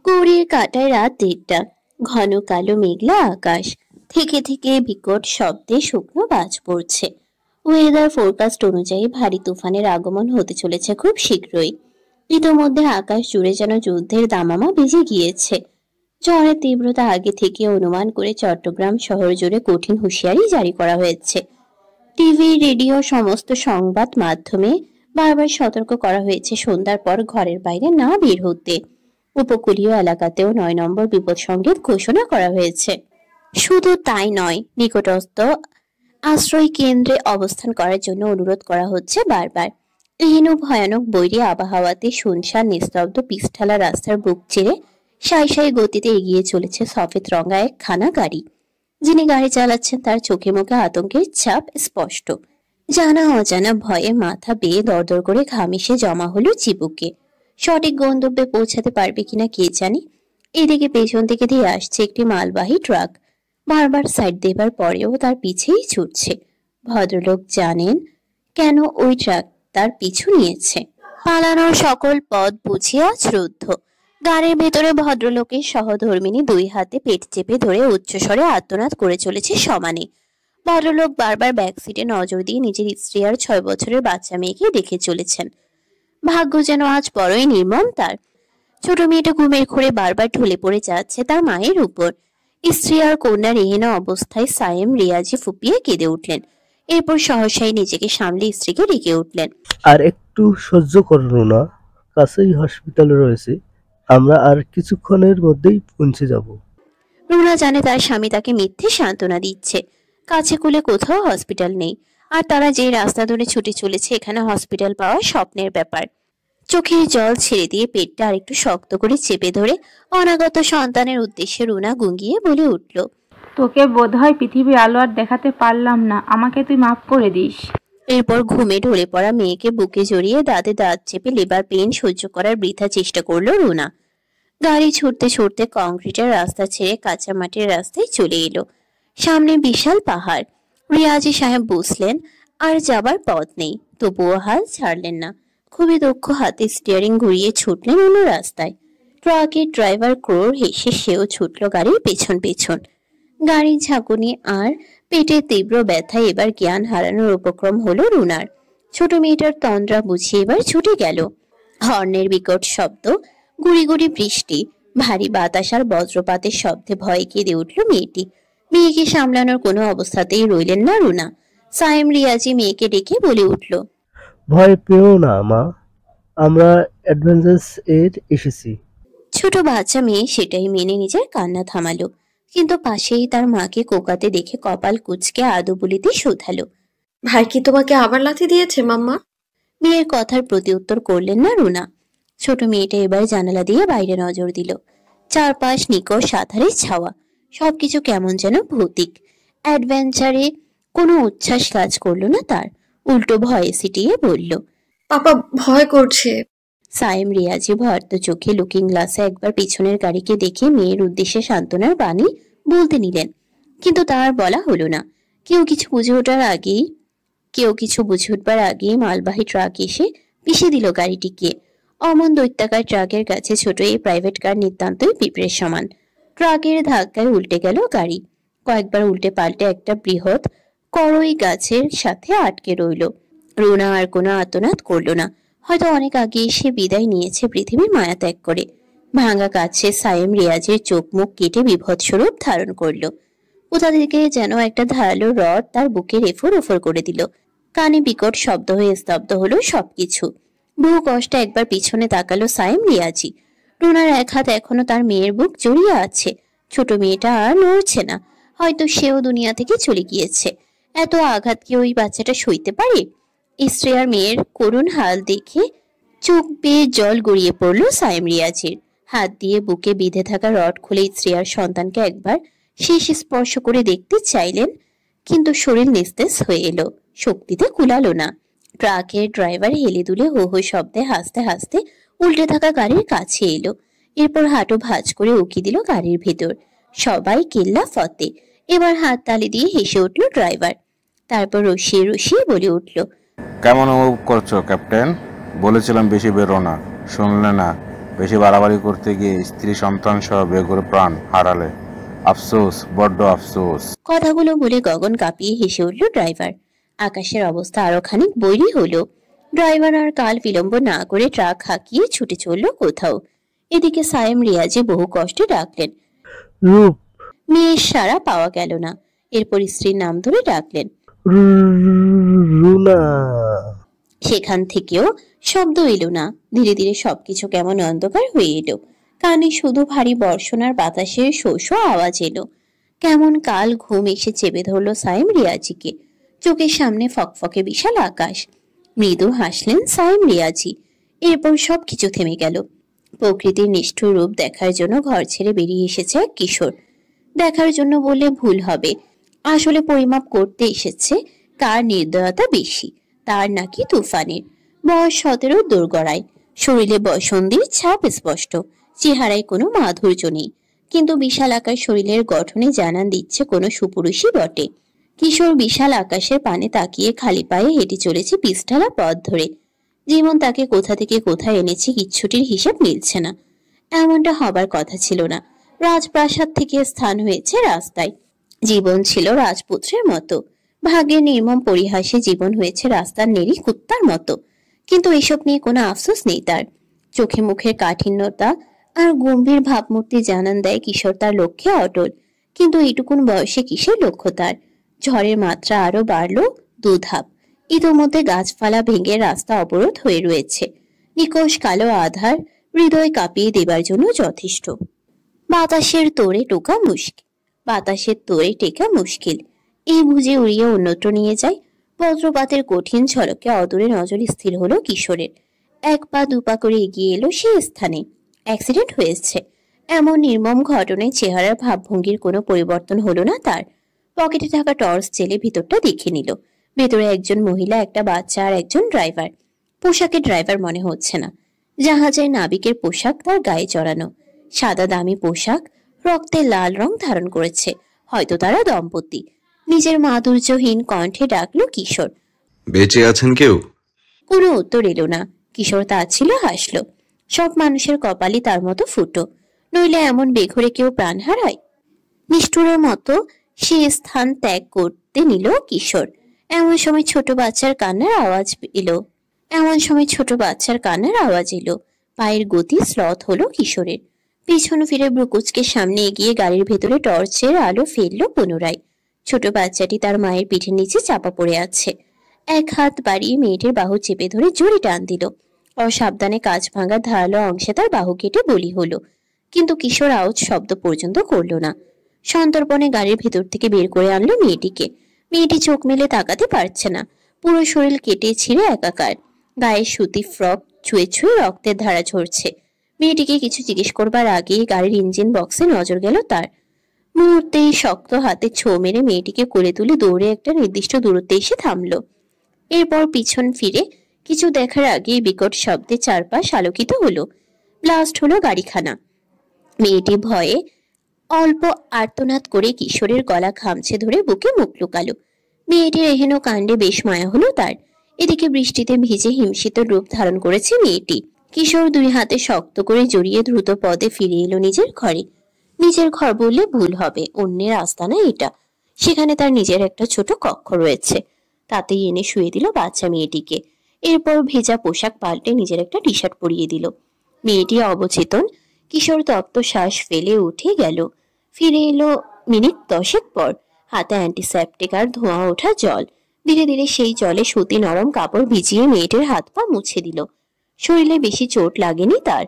ঘড়ির কাঁটায় রাত 1:30। ঘন কালো মেঘলা আকাশ, থেকে থেকে বিকট শব্দে শুকনো বাজ পড়ছে। ওয়েদার ফোরকাস্ট অনুযায়ী ভারী তুফানের আগমন হতে চলেছে খুব শীঘ্রই। ইতোমধ্যে আকাশ জুড়ে যেন যুদ্ধের দামামা বেজে গিয়েছে। ঝড়ের তীব্রতা আগে থেকে অনুমান করে চট্টগ্রাম শহর জুড়ে কঠিন হুঁশিয়ারি জারি করা হয়েছে। টিভি, রেডিও, সমস্ত সংবাদ মাধ্যমে বারবার সতর্ক করা হয়েছে সন্ধ্যার পর ঘরের বাইরে না বের হতে। উপকূলীয় এলাকাতেও 9 নম্বর বিপদ সংকেত ঘোষণা করা হয়েছে। শুধু তাই নয়, নিকটস্থ আশ্রয় কেন্দ্রে অবস্থান করার জন্য অনুরোধ করা হচ্ছে বারবার। এহেন ভয়ানক বৈরী আবহাওয়াতে শুনশান নিস্তব্ধ পিচঢালা রাস্তার বুক চিরে সাই সাই গতিতে এগিয়ে চলেছে সফেদ রঙা একখানা গাড়ি। যিনি গাড়ি চালাচ্ছেন তার চোখে মুখে আতঙ্কের ছাপ স্পষ্ট। জানা অজানা ভয়ে মাথা বেয়ে দরদর করে ঘাম এসে জমা হলো চিবুকে। সঠিক গন্তব্যে পৌঁছাতে পারবে কিনা কে জানে। এদিকে পেছন থেকে ধেয়ে আসছে একটি মালবাহী ট্রাক। বারবার সাইড দেবার পরেও তার পিছেই ছুটছে। ভদ্রলোক জানেন কেন ওই ট্রাক তার পিছু নিয়েছে। পালানোর সকল পথ বুঝিয়া শ্রদ্ধ। গাড়ির ভেতরে ভদ্রলোকের সহধর্মিনী দুই হাতে পেট চেপে ধরে উচ্চস্বরে আর্তনাদ করে চলেছে সমানে। ভদ্রলোক বারবার ব্যাক সিটে নজর দিয়ে নিজের স্ত্রী আর 6 বছরের বাচ্চা মেয়েকে দেখে চলেছেন। ভাগ্য যেন আজ বড়ই নির্মম তার। ছোট মেয়েটা ঘুমের ঘোরে বারবার ঢলে পড়ে যাচ্ছে তার মায়ের উপর। স্ত্রী আর কন্যার এহেন অবস্থায় সায়েম রিয়াজি ফুপিয়ে কেঁদে উঠলেন। এরপর সহসাই নিজেকে সামলে স্ত্রীকে ডেকে উঠলেন। আর একটু সহ্য করুন না, কাছেই হসপিটাল রয়েছে, আমরা আর কিছুক্ষণের মধ্যেই পৌঁছে যাব। রুনা জানে তার স্বামী তাকে মিথ্যে সান্ত্বনা দিচ্ছে। কাছে কুলে কোথাও হসপিটাল নেই, আর তারা যে রাস্তা ধরে ছুটে চলেছে এখানে হসপিটাল পাওয়া স্বপ্নের ব্যাপার। চোখের জল ছেড়ে দিয়ে পেটটা আর একটু শক্ত করে চেপে ধরে অনাগত সন্তানের উদ্দেশ্যে রুনা গুঙ্গিয়ে বলে উঠল, তোকে বোধহয় পৃথিবীর আলো আর দেখাতে পারলাম না, আমাকে তুই মাফ করে দিস। এরপর ঘুমে ঢলে পড়া মেয়েকে বুকে জড়িয়ে দাঁতে দাঁত চেপে লেবার পেন সহ্য করার বৃথা চেষ্টা করলো রুনা। গাড়ি ছুটতে ছুটতে কংক্রিটের রাস্তা ছেড়ে কাঁচা মাটির রাস্তায় চলে এলো। সামনে বিশাল পাহাড়। রিয়াজি সাহেব বুঝলেন আর যাবার পথ নেই, তবুও হাল ছাড়লেন না। খুবই দক্ষ হাতে স্টিয়ারিং ঘুরিয়ে ছুটলেন অন্য রাস্তায়। ট্রাকের ড্রাইভার ক্রোর হেসে সেও ছুটল গাড়ির পেছন পেছন। গাড়ির ঝাঁকুনি আর পেটের তীব্র ব্যথায় এবার জ্ঞান হারানোর উপক্রম হলো রুনার। ছোট মেয়েটার তন্দ্রা বুঝিয়ে এবার ছুটে গেল। হর্নের বিকট শব্দ, গুড়ি গুড়ি বৃষ্টি, ভারী বাতাস আর বজ্রপাতের শব্দে ভয়ে কেঁদে উঠল মেয়েটি। মেয়েকে সামলানোর কোনো অবস্থাতেই রইলেন না রুনা। সায়েম রিয়াজি মেয়েকে ডেকে বলে উঠল, ভয় পেও না মা, আমরা অ্যাডভেঞ্চার্স এর এসেছি। ছোট বাচ্চা মেয়ে সেটাই মেনে নিজের কান্না থামালো, কিন্তু পাশেই তার মাকে কোকাতে দেখে কপাল কুঁচকে আদু বলিতে শোধালো, ভাই কি তোমাকে আবার লাথি দিয়েছে মাম্মা? মেয়ের কথার প্রতি উত্তর করলেন না রুনা। ছোট মেয়েটা এবার জানালা দিয়ে বাইরে নজর দিল। চারপাশ নিকট সাঁতারের ছাওয়া, সবকিছু কেমন যেন ভৌতিক। অ্যাডভেঞ্চারে কোনো উচ্ছ্বাস কাজ করলো না তার, উল্টো ভয়ে সিটিয়ে বলল, পাপা ভয় করছে। সায়েম রিয়াজি ভয়ার্ত চোখে লুকিং গ্লাসে একবার পিছনের গাড়িকে দেখে মেয়ের উদ্দেশ্যে সান্ত্বনার বাণী বলতে নিলেন, কিন্তু তার বলা হলো না। কেউ কিছু বুঝে উঠবার আগেই মালবাহী ট্রাক এসে পিষে দিল গাড়িটিকে। অমন দৈত্যাকার ট্রাকের কাছে ছোট এই প্রাইভেট কার নিতান্তই পিঁপড়ের সমান। ট্রাকের ধাক্কায় উল্টে গেল গাড়ি। কয়েকবার উল্টে পাল্টে একটা বৃহৎ করই গাছের সাথে আটকে রইল। রুনা আর কোনো আর্তনাদ করল না। হয়তো অনেক আগে সে বিদায় নিয়েছে পৃথিবীর মায়া ত্যাগ করে। ভাঙা কাছে সায়েম রিয়াজের চোখ মুখ কেটে বিভৎস্বরূপ ধারণ করল। কোথা থেকে যেন একটা ধারালো রড তার বুকে রেফর ওফর করে দিল। কানে বিকট শব্দ হয়ে স্তব্ধ হলো সবকিছু। বহু কষ্টে একবার পিছনে তাকালো সায়েম রিয়াজি। রুনার এক হাত এখনো তার মেয়ের বুক জড়িয়ে আছে। ছোট মেয়েটা আর নড়ছে না, হয়তো সেও দুনিয়া থেকে চলে গিয়েছে। এত আঘাত কি ওই বাচ্চাটা সইতে পারে? স্ত্রী আর মেয়ের করুণ হাল দেখে চোখ বেয়ে জল গড়িয়ে পড়ল সায়েম রিয়াজির। হাত দিয়ে বুকে বিঁধে থাকা রড খুলে স্ত্রী আর সন্তানকে একবার শেষ স্পর্শ করে দেখতে চাইলেন, কিন্তু শরীর নিস্তেজ হয়ে এলো, শক্তিতে কুলালো না। ট্রাকের ড্রাইভার হেলে দুলে হো হো শব্দে হাসতে হাসতে উল্টে থাকা গাড়ির কাছে এলো। এরপর হাঁটু ভাঁজ করে উকি দিল গাড়ির ভেতর। সবাই কেল্লা ফতে। এবার হাত তালি দিয়ে হেসে উঠল ড্রাইভার। তারপর রসিয়ে রসিয়ে বলে উঠল, কেমন অনুভব করছো ক্যাপ্টেন? বলেছিলাম বেশি বেরো না, শুনলে না। বেশি বাড়াবাড়ি করতে গিয়ে স্ত্রী সন্তান সহ বেঘরে প্রাণ হারালে আফসোস, বড্ড আফসোস। কথাগুলো বলে গগন কাঁপিয়ে হেসে উঠল ড্রাইভার। আকাশের অবস্থা আরো খানিক বৈরী হলো। ড্রাইভার আর কাল বিলম্ব না করে ট্রাক হাঁকিয়ে ছুটে চলল কোথাও। এদিকে সায়েম রিয়াজে বহু কষ্টে ডাকলেন। রূপ, মেয়ের সাড়া পাওয়া গেল না। এরপর স্ত্রীর নাম ধরে ডাকলেন। রুনা। সেখান থেকেও শব্দ এলো না। ধীরে ধীরে সবকিছু কেমন অন্ধকার হয়ে এলো। কানে শুধু ভারী বর্ষণার বাতাসের শো শো আওয়াজ এলো। কেমন কাল ঘুম এসে চেপে ধরল সায়েম রিয়াজিকে। চোখের সামনে ফকফকে বিশাল আকাশ। মৃদু হাসলেন সায়েম রিয়াজি। এরপর সবকিছু থেমে গেল। প্রকৃতির নিষ্ঠুর রূপ দেখার জন্য ঘর ছেড়ে বেরিয়ে এসেছে এক কিশোর। দেখার জন্য বললে ভুল হবে, আসলে পরিমাপ করতে এসেছে কার নির্দয়তা বেশি। তার নাকি তুফানের। বয়স 17, দোরগড়ায়। শরীরে বসন্তীর ছাপ স্পষ্ট। চেহারায় কোনো মাধুর্য নেই, কিন্তু বিশাল আকার শরীরের গঠনে জানান দিচ্ছে কোনো সুপুরুষই বটে। কিশোর বিশাল আকাশের পানে তাকিয়ে খালি পায়ে হেঁটে চলেছে পিছঢালা পথ ধরে। জীবন তাকে কোথা থেকে কোথায় এনেছে কিচ্ছুটির হিসাব মিলছে না। এমনটা হবার কথা ছিল না। রাজপ্রাসাদ থেকে স্থান হয়েছে রাস্তায়। জীবন ছিল রাজপুত্রের মতো। ভাগ্যের নির্মম পরিহাসে জীবন হয়েছে রাস্তার নেড়ি কুত্তার মতো। কিন্তু এসব নিয়ে কোনো আফসোস নেই তার। চোখে মুখের কাঠিন্যতা আর গম্ভীর ভাবমূর্তি জানান দেয় কিশোর তার লক্ষ্যে অটল। কিন্তু এইটুকুন বয়সে কিসের লক্ষ্য তার? ঝড়ের মাত্রা আরো বাড়ল 2 ধাপ। ইতোমধ্যে গাছপালা ভেঙে রাস্তা অবরোধ হয়ে রয়েছে। নিকষ কালো আধার হৃদয় কাঁপিয়ে দেবার জন্য যথেষ্ট। বাতাসের তোড়ে টেকা মুশকিল। এই বুঝে উড়িয়ে অন্যত্র নিয়ে যায়। বজ্রপাতের কঠিন ঝলকে অদূরে নজর স্থির হলো কিশোরের। 1 পা 2 পা করে এগিয়ে এলো সে স্থানে। অ্যাক্সিডেন্ট হয়েছে এমন নির্মম ঘটনায় চেহারার ভাবভঙ্গির কোনো পরিবর্তন হলো না তার। পকেটে থাকা টর্চ জেলে ভিতরটা দেখে নিল। ভেতরে একজন মহিলা, একটা বাচ্চা আর একজন ড্রাইভার। পোশাকে ড্রাইভার মনে হচ্ছে না। জাহাজের নাবিকের পোশাক তার গায়ে জড়ানো। সাদা দামি পোশাক, রক্তে লাল রং ধারণ করেছে। হয়তো তারা দম্পতি। নিজের মাধুর্যহীন কণ্ঠে ডাকলো কিশোর। বেঁচে আছেন কেউ? কোনো উত্তর এলো না। কিশোর তাচ্ছিল হাসলো। সব মানুষের কপালই তার মতো ফুটো, নইলে এমন বেঘরে কেউ প্রাণ হারায়? নিষ্ঠুরের মতো সে স্থান ত্যাগ করতে নিল কিশোর। এমন সময় ছোট বাচ্চার কান্নার আওয়াজ এলো। পায়ের গতি স্লথ হলো কিশোরের। পিছন ফিরে ব্রুকুচকে সামনে এগিয়ে গাড়ির ভেতরে টর্চের আলো ফেললো পুনরায়। ছোট বাচ্চাটি তার মায়ের পিঠের নিচে চাপা পড়ে আছে। এক হাত বাড়িয়ে মেয়েটির বাহু চেপে ধরে জোরে টান দিল। অসাবধানে কাঁচ ভাঙার ধারালো অংশে তার বাহু কেটে বলি হলো। কিন্তু কিশোর আওয়াজ শব্দ পর্যন্ত করলো না। সন্তর্পণে গাড়ির ভেতর থেকে বের করে আনলো মেয়েটিকে। মেয়েটি চোখ মেলে তাকাতে পারছে না। পুরো শরীর কেটে ছিঁড়ে একাকার। গায়ের সুতি ফ্রক ছুঁয়ে ছুঁয়ে রক্তের ধারা ঝরছে। মেয়েটিকে কিছু জিজ্ঞেস করবার আগেই গাড়ির ইঞ্জিন বক্সে নজর গেল তার। মুহূর্তেই শক্ত হাতে ছো মেরে মেয়েটিকে কোলে তুলে দৌড়ে একটা নির্দিষ্ট দূরত্বে এসে থামলো। এরপর পিছন ফিরে কিছু দেখার আগেই বিকট শব্দে চারপাশ আলোকিত হলো। ব্লাস্ট হলো গাড়িখানা। মেয়েটি ভয়ে অল্প আর্তনাদ করে কিশোরের গলা খামছে ধরে বুকে মুখ লুকালো। মেয়েটির এহেন কাণ্ডে বেশ মায়া হলো তার। এদিকে বৃষ্টিতে ভিজে হিমশীত রূপ ধারণ করেছে মেয়েটি। কিশোর 2 হাতে শক্ত করে জড়িয়ে দ্রুত পদে ফিরে এলো নিজের ঘরে। নিজের ঘর বললে ভুল হবে, অন্যের আস্তানা এটা। সেখানে তার নিজের একটা ছোট কক্ষ রয়েছে। তাতেই এনে শুয়ে দিল বাচ্চা মেয়েটিকে। এরপর ভেজা পোশাক পাল্টে নিজের একটা টি শার্ট পরিয়ে দিল। মেয়েটি অবচেতন। কিশোর তপ্ত শ্বাস ফেলে উঠে গেল। ফিরে এলো মিনিট 10 পর। হাতে অ্যান্টিসেপটিক আর ধোঁয়া ওঠা জল। ধীরে ধীরে সেই জলে সুতি নরম কাপড় ভিজিয়ে মেয়েটির হাত পা মুছে দিল। শরীরে বেশি চোট লাগেনি তার।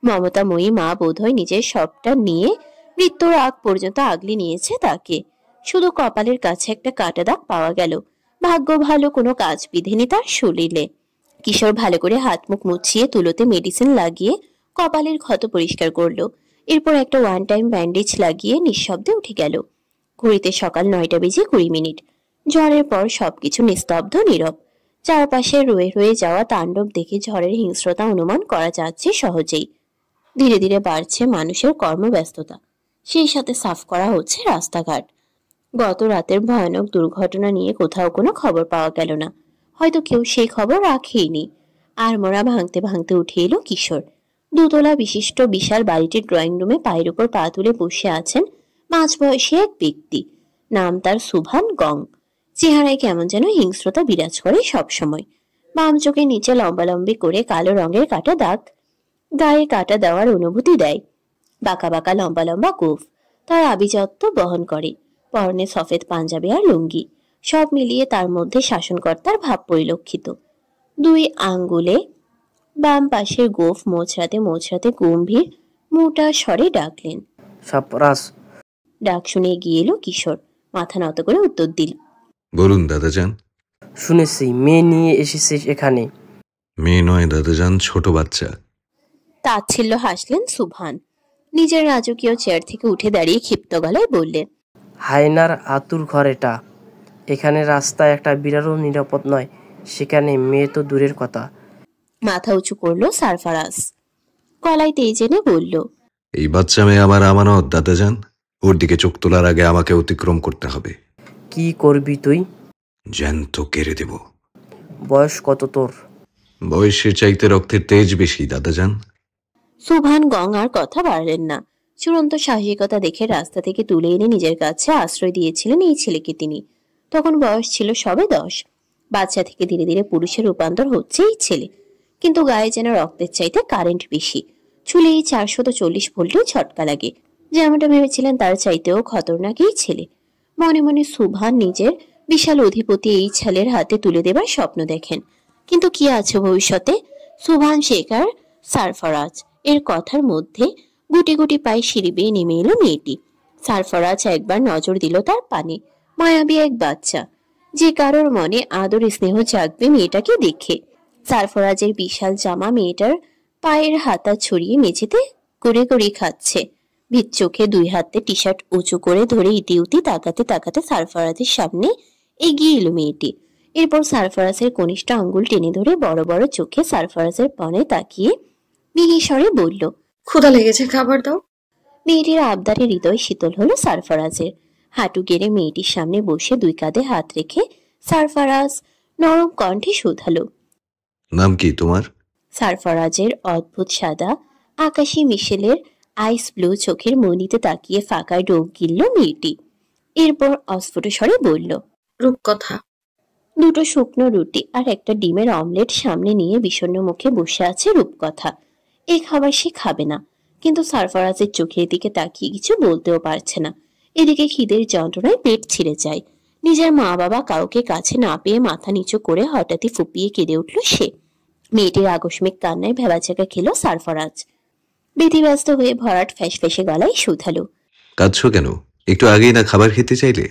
মমতাময়ী মা বোধহয় নিজের সবটা নিয়ে মৃত্যুর আগ পর্যন্ত আগলে নিয়েছে তাকে। শুধু কপালের কাছে একটা কাটা দাগ পাওয়া গেল। ভাগ্য ভালো, কোনো কাজ বিধেনি তার শরীরে। কিশোর ভালো করে হাত মুখ মুছিয়ে তুলোতে মেডিসিন লাগিয়ে কপালের ক্ষত পরিষ্কার করলো। এরপর একটা 1 টাইম ব্যান্ডেজ লাগিয়ে নিঃশব্দে উঠে গেল। ঘড়িতে সকাল 9:20 ঝড়ের পর সবকিছু নিস্তব্ধ, নীরব। চারপাশে রয়ে রয়ে যাওয়া তাণ্ডব দেখে ঝড়ের হিংস্রতা অনুমান করা যাচ্ছে সহজেই। ধীরে ধীরে বাড়ছে মানুষের কর্মব্যস্ততা। সেই সাথে সাফ করা হচ্ছে রাস্তাঘাট। গত রাতের ভয়ানক দুর্ঘটনা নিয়ে কোথাও কোনো খবর পাওয়া গেল না। হয়তো কেউ সেই খবর রাখেইনি। আর মোড়া ভাঙতে ভাঙতে উঠে এলো কিশোর। দুতলা বিশিষ্ট বিশাল বাড়িটির ড্রয়িং রুমে পায়ের উপর পা তুলে বসে আছেন মাঝবয়সী এক ব্যক্তি। নাম তার সুভান গং। চেহারায় কেমন যেন হিংস্রতা বিরাজ করে সবসময়। বাম চোখের নিচে লম্বালম্বি করে কালো রঙের কাটা দাগ গায়ে কাটা দেওয়ার অনুভূতি দেয়। বাঁকা বাঁকা লম্বা লম্বা গোঁফ তার আভিজাত্য বহন করে। পরনে সফেদ পাঞ্জাবি আর লুঙ্গি, সব মিলিয়ে তার মধ্যে শাসনকর্তার ভাব পরিলক্ষিত। দুই আঙ্গুলে বাম পাশের গোঁফ মোচড়াতে মোচড়াতে গম্ভীর মোটা স্বরে ডাকলেন, সাপরাস। ডাক শুনে এগিয়ে এলো কিশোর। মাথা নত করে উত্তর দিল, বলুন দাদাজান। শুনেছি মেয়ে নিয়ে এসেছিস এখানে। মেয়ে নয় দাদাজান, ছোট বাচ্চা। তাচ্ছিল্য হাসলেন সুভান। নিজের রাজকীয় চেয়ার থেকে উঠে দাঁড়িয়ে ক্ষিপ্ত গলায় বললেন, হায়নার আতুর ঘর এটা। এখানে রাস্তায় একটা বিড়ালও নিরাপদ নয়, সেখানে মেয়ে তো দূরের কথা। মাথা উঁচু করলো সারফারাজ। গলায় তেজ এনে বলল, এই বাচ্চা মেয়ে আমার আমানত দাদাজান। ওর দিকে চোখ তোলার আগে আমাকে অতিক্রম করতে হবে। কি করবি তুই? জ্যান্ত কেড়ে দেব। বয়স কত তোর? বয়সের চাইতে রক্তের তেজ বেশি দাদাজান। সুভান গং আর কথা বাড়লেন না। চূড়ান্ত সাহসিকতা দেখে রাস্তা থেকে তুলে এনে নিজের কাছে আশ্রয় দিয়েছিলেন এই ছেলেকে তিনি। তখন বয়স ছিল সবে 10। বাচ্চা থেকে ধীরে ধীরে পুরুষের রূপান্তর হচ্ছে এই ছেলে। কিন্তু গায়ে যেন রক্তের চাইতে কারেন্ট বেশি। চুলেই 440 ভোল্টের ঝটকা লাগে। যেমনটা ভেবেছিলেন তার চাইতেও খতরনাক এই ছেলে। মনে মনে সুভান নিজের বিশাল অধিপতি এই ছেলের হাতে তুলে দেবার স্বপ্ন দেখেন। কিন্তু কি আছে ভবিষ্যতে? সুভান শেখ আর সারফরাজ এর কথার মধ্যে গুটি গুটি পায়ে সিঁড়ি বেয়ে নেমে এলো মেয়েটি। সারফরাজ একবার নজর দিল তার পানে। মায়াবী এক বাচ্চা, যে কারোর মনে আদর স্নেহ জাগবে মেয়েটাকে দেখে। সারফরাজের বিশাল জামা মেয়েটার পায়ের হাতা ছড়িয়ে মেঝেতে করে করে খাচ্ছে। ভিত চোখে দুই হাতে টি শার্ট উঁচু করে ধরে ইতিউতি তাকাতে তাকাতে সারফরাজের সামনে এগিয়ে এলো মেয়েটি। এরপর সারফরাজের কনিষ্ঠ আঙ্গুল টেনে ধরে বড় বড় চোখে সারফরাজের পানে তাকিয়ে মিহি স্বরে বলল, ক্ষুধা লেগেছে, খাবার দাও। মেয়েটির আবদারে হৃদয় শীতল হলো সারফরাজের। হাঁটু গেড়ে মেয়েটির সামনে বসে দুই কাঁধে হাত রেখে সারফরাজ নরম কণ্ঠে শুধালো, নাম কি তোমার? সারফরাজের অদ্ভুত সাদা আকাশি মিশেলের আইস ব্লু চোখের মনিতে তাকিয়ে ফাঁকায় ডোক গিলল মেয়েটি। এরপর অস্ফুট স্বরে বলল, রূপকথা। দুটো শুকনো রুটি আর একটা ডিমের অমলেট সামনে নিয়ে বিষণ্ণ মুখে বসে আছে রূপকথা। এই খাবার সে খাবে না, কিন্তু সারফরাজের চোখের দিকে তাকিয়ে কিছু বলতেও পারছে না। এদিকে খিদের যন্ত্রণায় পেট ছিঁড়ে যায়। নিজের মা বাবা কাউকে কাছে না পেয়ে মাথা নিচু করে হঠাৎই ফুপিয়ে কেঁদে উঠল সে। মেয়েটির আকস্মিক কান্নায় ভেবাচাকা খেল সারফরাজ। ব্যতিব্যস্ত হয়ে ভরাট ফ্যাসফ্যাসে গলায় শুধালো, কাঁদছো কেন? একটু আগেই না খাবার খেতে চাইলে?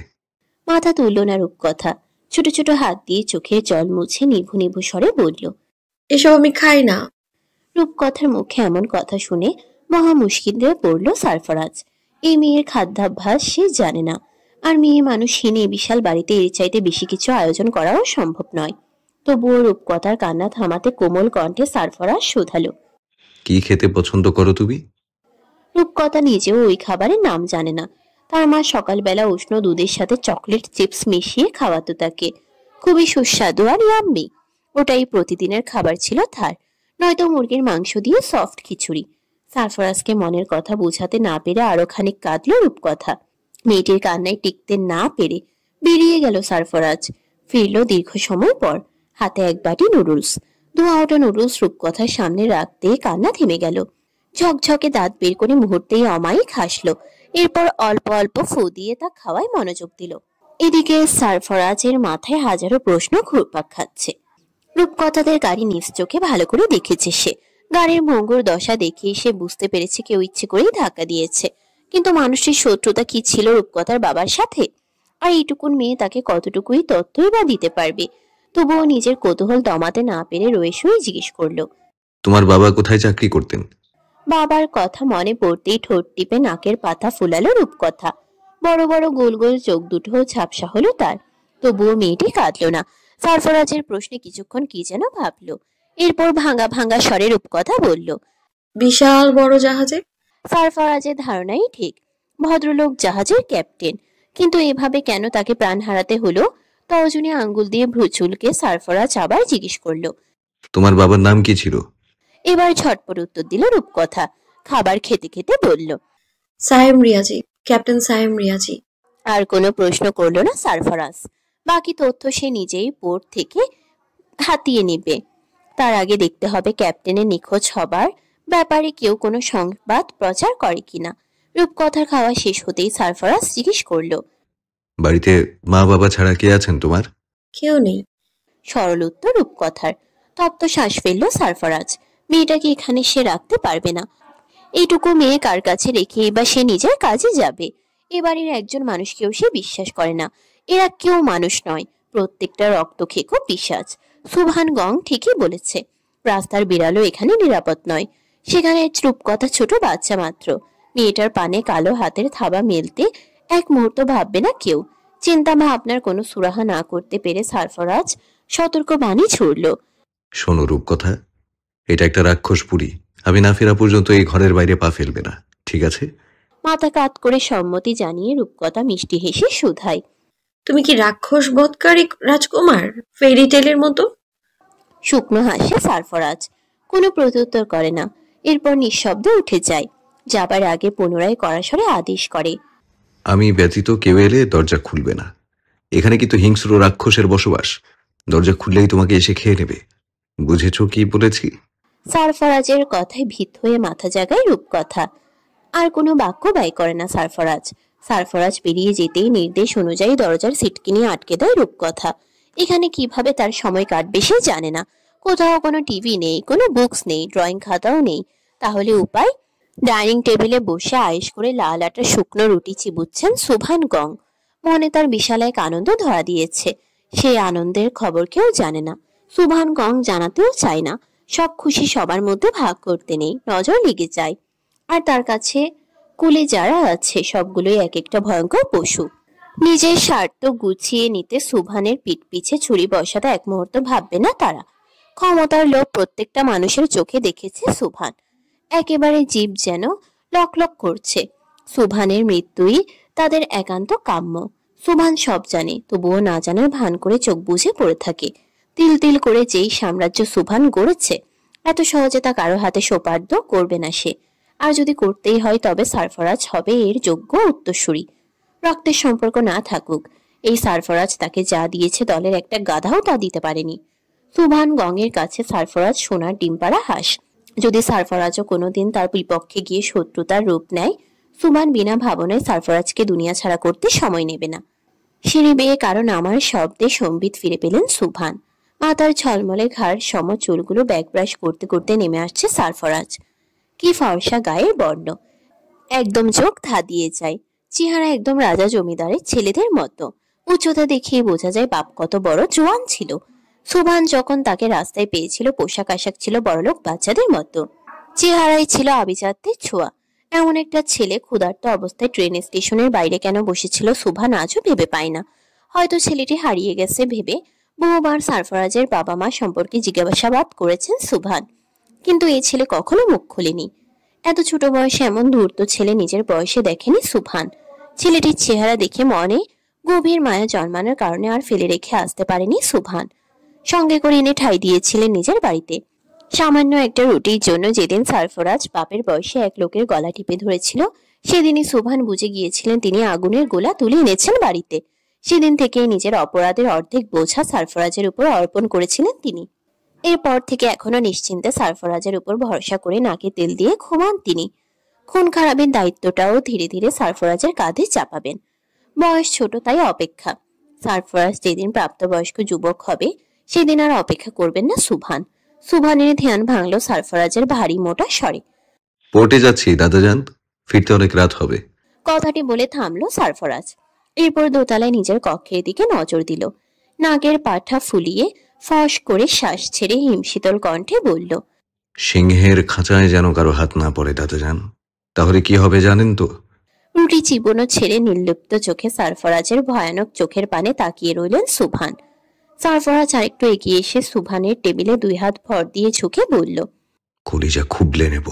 মাথা তুলল না রূপকথা। ছোট ছোট হাত দিয়ে চোখের জল মুছে নিভু নিভু স্বরে বলল, এসব আমি খাই না। রূপকথার মুখে এমন কথা শুনে মহা মুশকিলে পড়ল সারফরাজ। এই মেয়ের খাদ্যাভ্যাস সে জানে না, আর মেয়ে মানুষহীন এই বিশাল বাড়িতে এর চাইতে বেশি কিছু আয়োজন করাও সম্ভব নয়। তবুও রূপকথার কান্না থামাতে কোমল কণ্ঠে সারফরাজ শুধালো, কি খেতে পছন্দ করো তুমি? রূপকথা নিজেও ওই খাবারের নাম জানে না। তার মা সকালবেলা উষ্ণ দুধের সাথে চকলেট চিপস মিশিয়ে খাওয়াতো তাকে। খুবই সুস্বাদু আর ইয়াম্মি। ওটাই প্রতিদিনের খাবার ছিল তার, নয়তো মুরগির মাংস দিয়ে সফট খিচুড়ি। সারফরাজকে মনের কথা বোঝাতে না পেরে আরো খানিক কাঁদল রূপকথা। মেয়েটির কান্নায় টিকতে না পেরে বেরিয়ে গেল সারফরাজ। ফিরল দীর্ঘ সময় পর, হাতে এক বাটি নুডলস। ধোয়া ওটা নুডলস রূপকথার সামনে রাখতে কান্না থেমে গেল। ঝকঝকে দাঁত বের করে মুহূর্তেই অমায়িক হাসলো। এরপর অল্প অল্প ফু দিয়ে তা খাওয়ায় মনোযোগ দিল। এদিকে সারফরাজের মাথায় হাজারো প্রশ্ন ঘুরপাক খাচ্ছে। রূপকথাদের গাড়ি নিজ চোখে ভালো করে দেখেছে সে। গাড়ির ভঙ্গুর দশা দেখে সে বুঝতে পেরেছে কেউ ইচ্ছে করেই ধাক্কা দিয়েছে। কিন্তু মানুষের শত্রুতা কি ছিল রূপকথার বাবার সাথে? আর এইটুকুন মেয়ে তাকে কতটুকুই তথ্যই বা দিতে পারবে? তবুও নিজের কৌতূহল দমাতে না পেরে রয়েসই জিজ্ঞেস করলো, তোমার বাবা কোথায় চাকরি করতেন? বাবার কথা মনে পড়তেই ঠোঁট টিপে নাকের পাতা ফুলালো রূপকথা। বড় বড় গোল গোল চোখ দুটো ঝাপসা হলো তার। তবুও মেয়েটি কাঁদল না। সারফরাজের প্রশ্নে কিছুক্ষণ কি যেন ভাবলো। এরপর ভাঙা ভাঙা স্বরে রূপকথা বলল, বিশাল বড় জাহাজে। সারফরাজের ধারণাই ঠিক, ভদ্রলোক জাহাজের ক্যাপ্টেন। কিন্তু এভাবে কেন তাকে প্রাণ হারাতে হলো? তর্জনী আঙ্গুল দিয়ে ভ্রু চুলকে সারফরাজ আবার জিজ্ঞেস করলো, তোমার বাবার নাম কি ছিল? এবার ঝটপট উত্তর দিল রূপকথা। খাবার খেতে খেতে বলল, সায়েম রিয়াজি, ক্যাপ্টেন সায়েম রিয়াজি। আর কোনো প্রশ্ন করলো না সারফারাজ। বাকি তথ্য সে নিজেই পোর্ট থেকে হাতিয়ে নেবে। তার আগে দেখতে হবে ক্যাপ্টেনের নিখোঁজ হবার ব্যাপারে কেউ কোনো সংবাদ প্রচার করে কিনা। রূপকথার খাওয়া শেষ হতেই সারফারাজ জিজ্ঞেস করলো, বাড়িতে মা বাবা ছাড়া কে আছেন তোমার? কেউ নেই। সরল উত্তর রূপকথার। তপ্ত শ্বাস ফেললো সারফারাজ। মেয়েটাকে এখানে সে রাখতে পারবে না। এইটুকু মেয়ে কার কাছে রেখে এবার সে নিজের কাজে যাবে? এবারের একজন মানুষকেও সে বিশ্বাস করে না। এরা কেউ মানুষ নয়, প্রত্যেকটা রক্ত খেকো পিশাচ। সুবহান গং ঠিকই বলেছে, রাস্তার বিড়ালও এখানে নিরাপদ নয়। সেখানে রূপকথা ছোট বাচ্চা মাত্র। মেয়েটার পানে কালো হাতের থাবা মেলতে এক মুহূর্ত ভাববে না কেউ। চিন্তা ভাবনার কোনো সুরাহা না করতে পেরে সারফরাজ সতর্ক বাণী ছুড়ল, শোনো রূপকথা, এটা একটা রাক্ষসপুরী। আমি না ফেরা পর্যন্ত এই ঘরের বাইরে পা ফেলবে না, ঠিক আছে? মাথা কাত করে সম্মতি জানিয়ে রূপকথা মিষ্টি হেসে শুধায়, তুমি কি রাক্ষস বধকারী রাজকুমার, ফেরি টেলের মতো? শুকনো হাসে সারফরাজ। কোনো প্রত্যুত্তর করে না। এরপর নিঃশব্দে উঠে যায়। যাবার আগে পুনরায় কড়া স্বরে আদেশ করে, আমি ব্যতীত কেউ এলে দরজা খুলবে না। এখানে কিন্তু হিংস্র রাক্ষসের বসবাস। দরজা খুললেই তোমাকে এসে খেয়ে নেবে। বুঝেছো কি বলেছি? সারফরাজের কথায় ভীত হয়ে মাথা জাগায় রূপকথা। আর কোনো বাক্য ব্যয় করে না সারফরাজ। সারফরাজ পেরিয়ে যেতেই নির্দেশ অনুযায়ী দরজার সিটকিনি আটকে দেয় রূপকথা। এখানে কিভাবে তার সময় কাটবে সে জানে না। কোথাও কোনো টিভি নেই, কোনো বুকস নেই, ড্রয়িং খাতাও নেই। তাহলে উপায়? ডাইনিং টেবিলে বসে আয়েশ করে লাল আটা শুকনো রুটি চিবুচ্ছেন সুবহান গং। মনে তার বিশাল এক আনন্দ ধরা দিয়েছে। সেই আনন্দের খবর কেউ জানে না। সুবহান গং জানাতেও চায় না। সব খুশি সবার মধ্যে ভাগ করতে নেই, নজর লেগে যায়। আর তার কাছে কুলে যারা আছে সবগুলোই এক একটা ভয়ঙ্কর পশু। নিজের স্বার্থ গুছিয়ে নিতে সুবহানের পিঠ পিছে ছুরি বসাতে এক মুহূর্ত ভাববে না তারা। ক্ষমতার লোভ প্রত্যেকটা মানুষের চোখে দেখেছে সুবহান। একেবারে জীব যেন লকলক করছে। সুবহানের মৃত্যুই তাদের একান্ত কাম্য। সুবহান সব জানে, তবুও না জানার ভান করে চোখ বুজে পড়ে থাকে। তিল তিল করে যেই সাম্রাজ্য সুবহান গড়েছে, এত সহজে তা কারো হাতে সোপার্দ করবে না সে। আর যদি করতেই হয় তবে সারফরাজ হবে এর যোগ্য উত্তরসূরি। রক্তের সম্পর্ক না থাকুক, এই সারফরাজ তাকে যা দিয়েছে দলের একটা গাধাও তা দিতে পারেনি। সুবহান গঙের কাছে সারফরাজ সোনার ডিমপাড়া হাঁস। যদি সারফরাজও কোনোদিন তার বিপক্ষে গিয়ে শত্রুতার রূপ নেয়, সুবহান বিনা ভাবনায় সারফরাজকে দুনিয়া ছাড়া করতে সময় নেবে না। সিঁড়ি বেয়ে কারণ আমার শব্দে সম্বিত ফিরে পেলেন সুবহান। মাথার ঝলমলে ঘাড় সম চুলগুলো ব্যাক ব্রাশ করতে করতে নেমে আসছে সারফরাজ। কি ফর্সা গায়ের বর্ণ, একদম চোখ ধাঁধিয়ে যায়। চেহারা একদম রাজা জমিদারের ছেলেদের মতো। উচ্চতা দেখিয়ে বোঝা যায় বাপ কত বড় জোয়ান ছিল। সুবহান যখন তাকে রাস্তায় পেয়েছিল পোশাক আশাক ছিল বড়লোক বাচ্চাদের মতো। চেহারায় ছিল আভিজাত্যের ছোঁয়া। এমন একটা ছেলে ক্ষুধার্ত অবস্থায় ট্রেন স্টেশনের বাইরে কেন বসেছিল সুবহান আজও ভেবে পায় না। হয়তো ছেলেটি হারিয়ে গেছে ভেবে বহুবার সারফরাজের বাবা মা সম্পর্কে জিজ্ঞাসাবাদ করেছেন সুবহান, কিন্তু এই ছেলে কখনো মুখ খোলেনি। এত ছোট বয়সে এমন ধূর্ত ছেলে নিজের বয়সে দেখেনি সুবহান। ছেলেটির চেহারা দেখে মনে গভীর মায়া জন্মানোর কারণে আর ফেলে রেখে আসতে পারেনি সুবহান। সঙ্গে করে এনে ঠাঁই দিয়েছিলেন নিজের বাড়িতে। সামান্য একটা রুটির জন্য যেদিন সারফরাজ বাপের বয়সে এক লোকের গলা টিপে ধরেছিল, সেদিনই সুবহান বুঝে গিয়েছিলেন তিনি আগুনের গোলা তুলে এনেছেন বাড়িতে। সেদিন থেকেই নিজের অপরাধের অর্ধেক বোঝা সারফরাজের উপর অর্পণ করেছিলেন তিনি। এরপর থেকে এখনো নিশ্চিন্তে সারফরাজের উপর ভরসা করে নাকে তেল দিয়ে ঘুমান তিনি। খুন খারাপের দায়িত্বটাও ধীরে ধীরে সারফরাজের কাঁধে চাপাবেন। বয়স ছোট তাই অপেক্ষা। সারফরাজ যেদিন প্রাপ্তবয়স্ক যুবক হবে সেদিন আর অপেক্ষা করবেন না সুবহান। সুবহানের ধ্যান ভাঙল সারফরাজের ভারী মোটা স্বরে। পোর্টে যাচ্ছি দাদাজান, ফিরতে অনেক রাত হবে। কথাটি বলে থামলো সারফরাজ। এরপর দোতলায় নিজের কক্ষের দিকে নজর দিল। নাকের পাঠা ফুলিয়ে ফস করে শ্বাস ছেড়ে হিমশীতল কণ্ঠে বলল, সিংহের খাঁচায় যেন কারো হাত না পড়ে দাদাজান। তাহলে কি হবে জানেন তো? রুটি চিবোনো ছেড়ে নির্লিপ্ত চোখে সারফরাজের ভয়ানক চোখের পানে তাকিয়ে রইলেন সুবহান। সারফরাজ আরেকটু এগিয়ে এসে সুবহানের টেবিলে দুই হাত ভর দিয়ে ঝুঁকে বলল, কলিজা খুবলে নেব,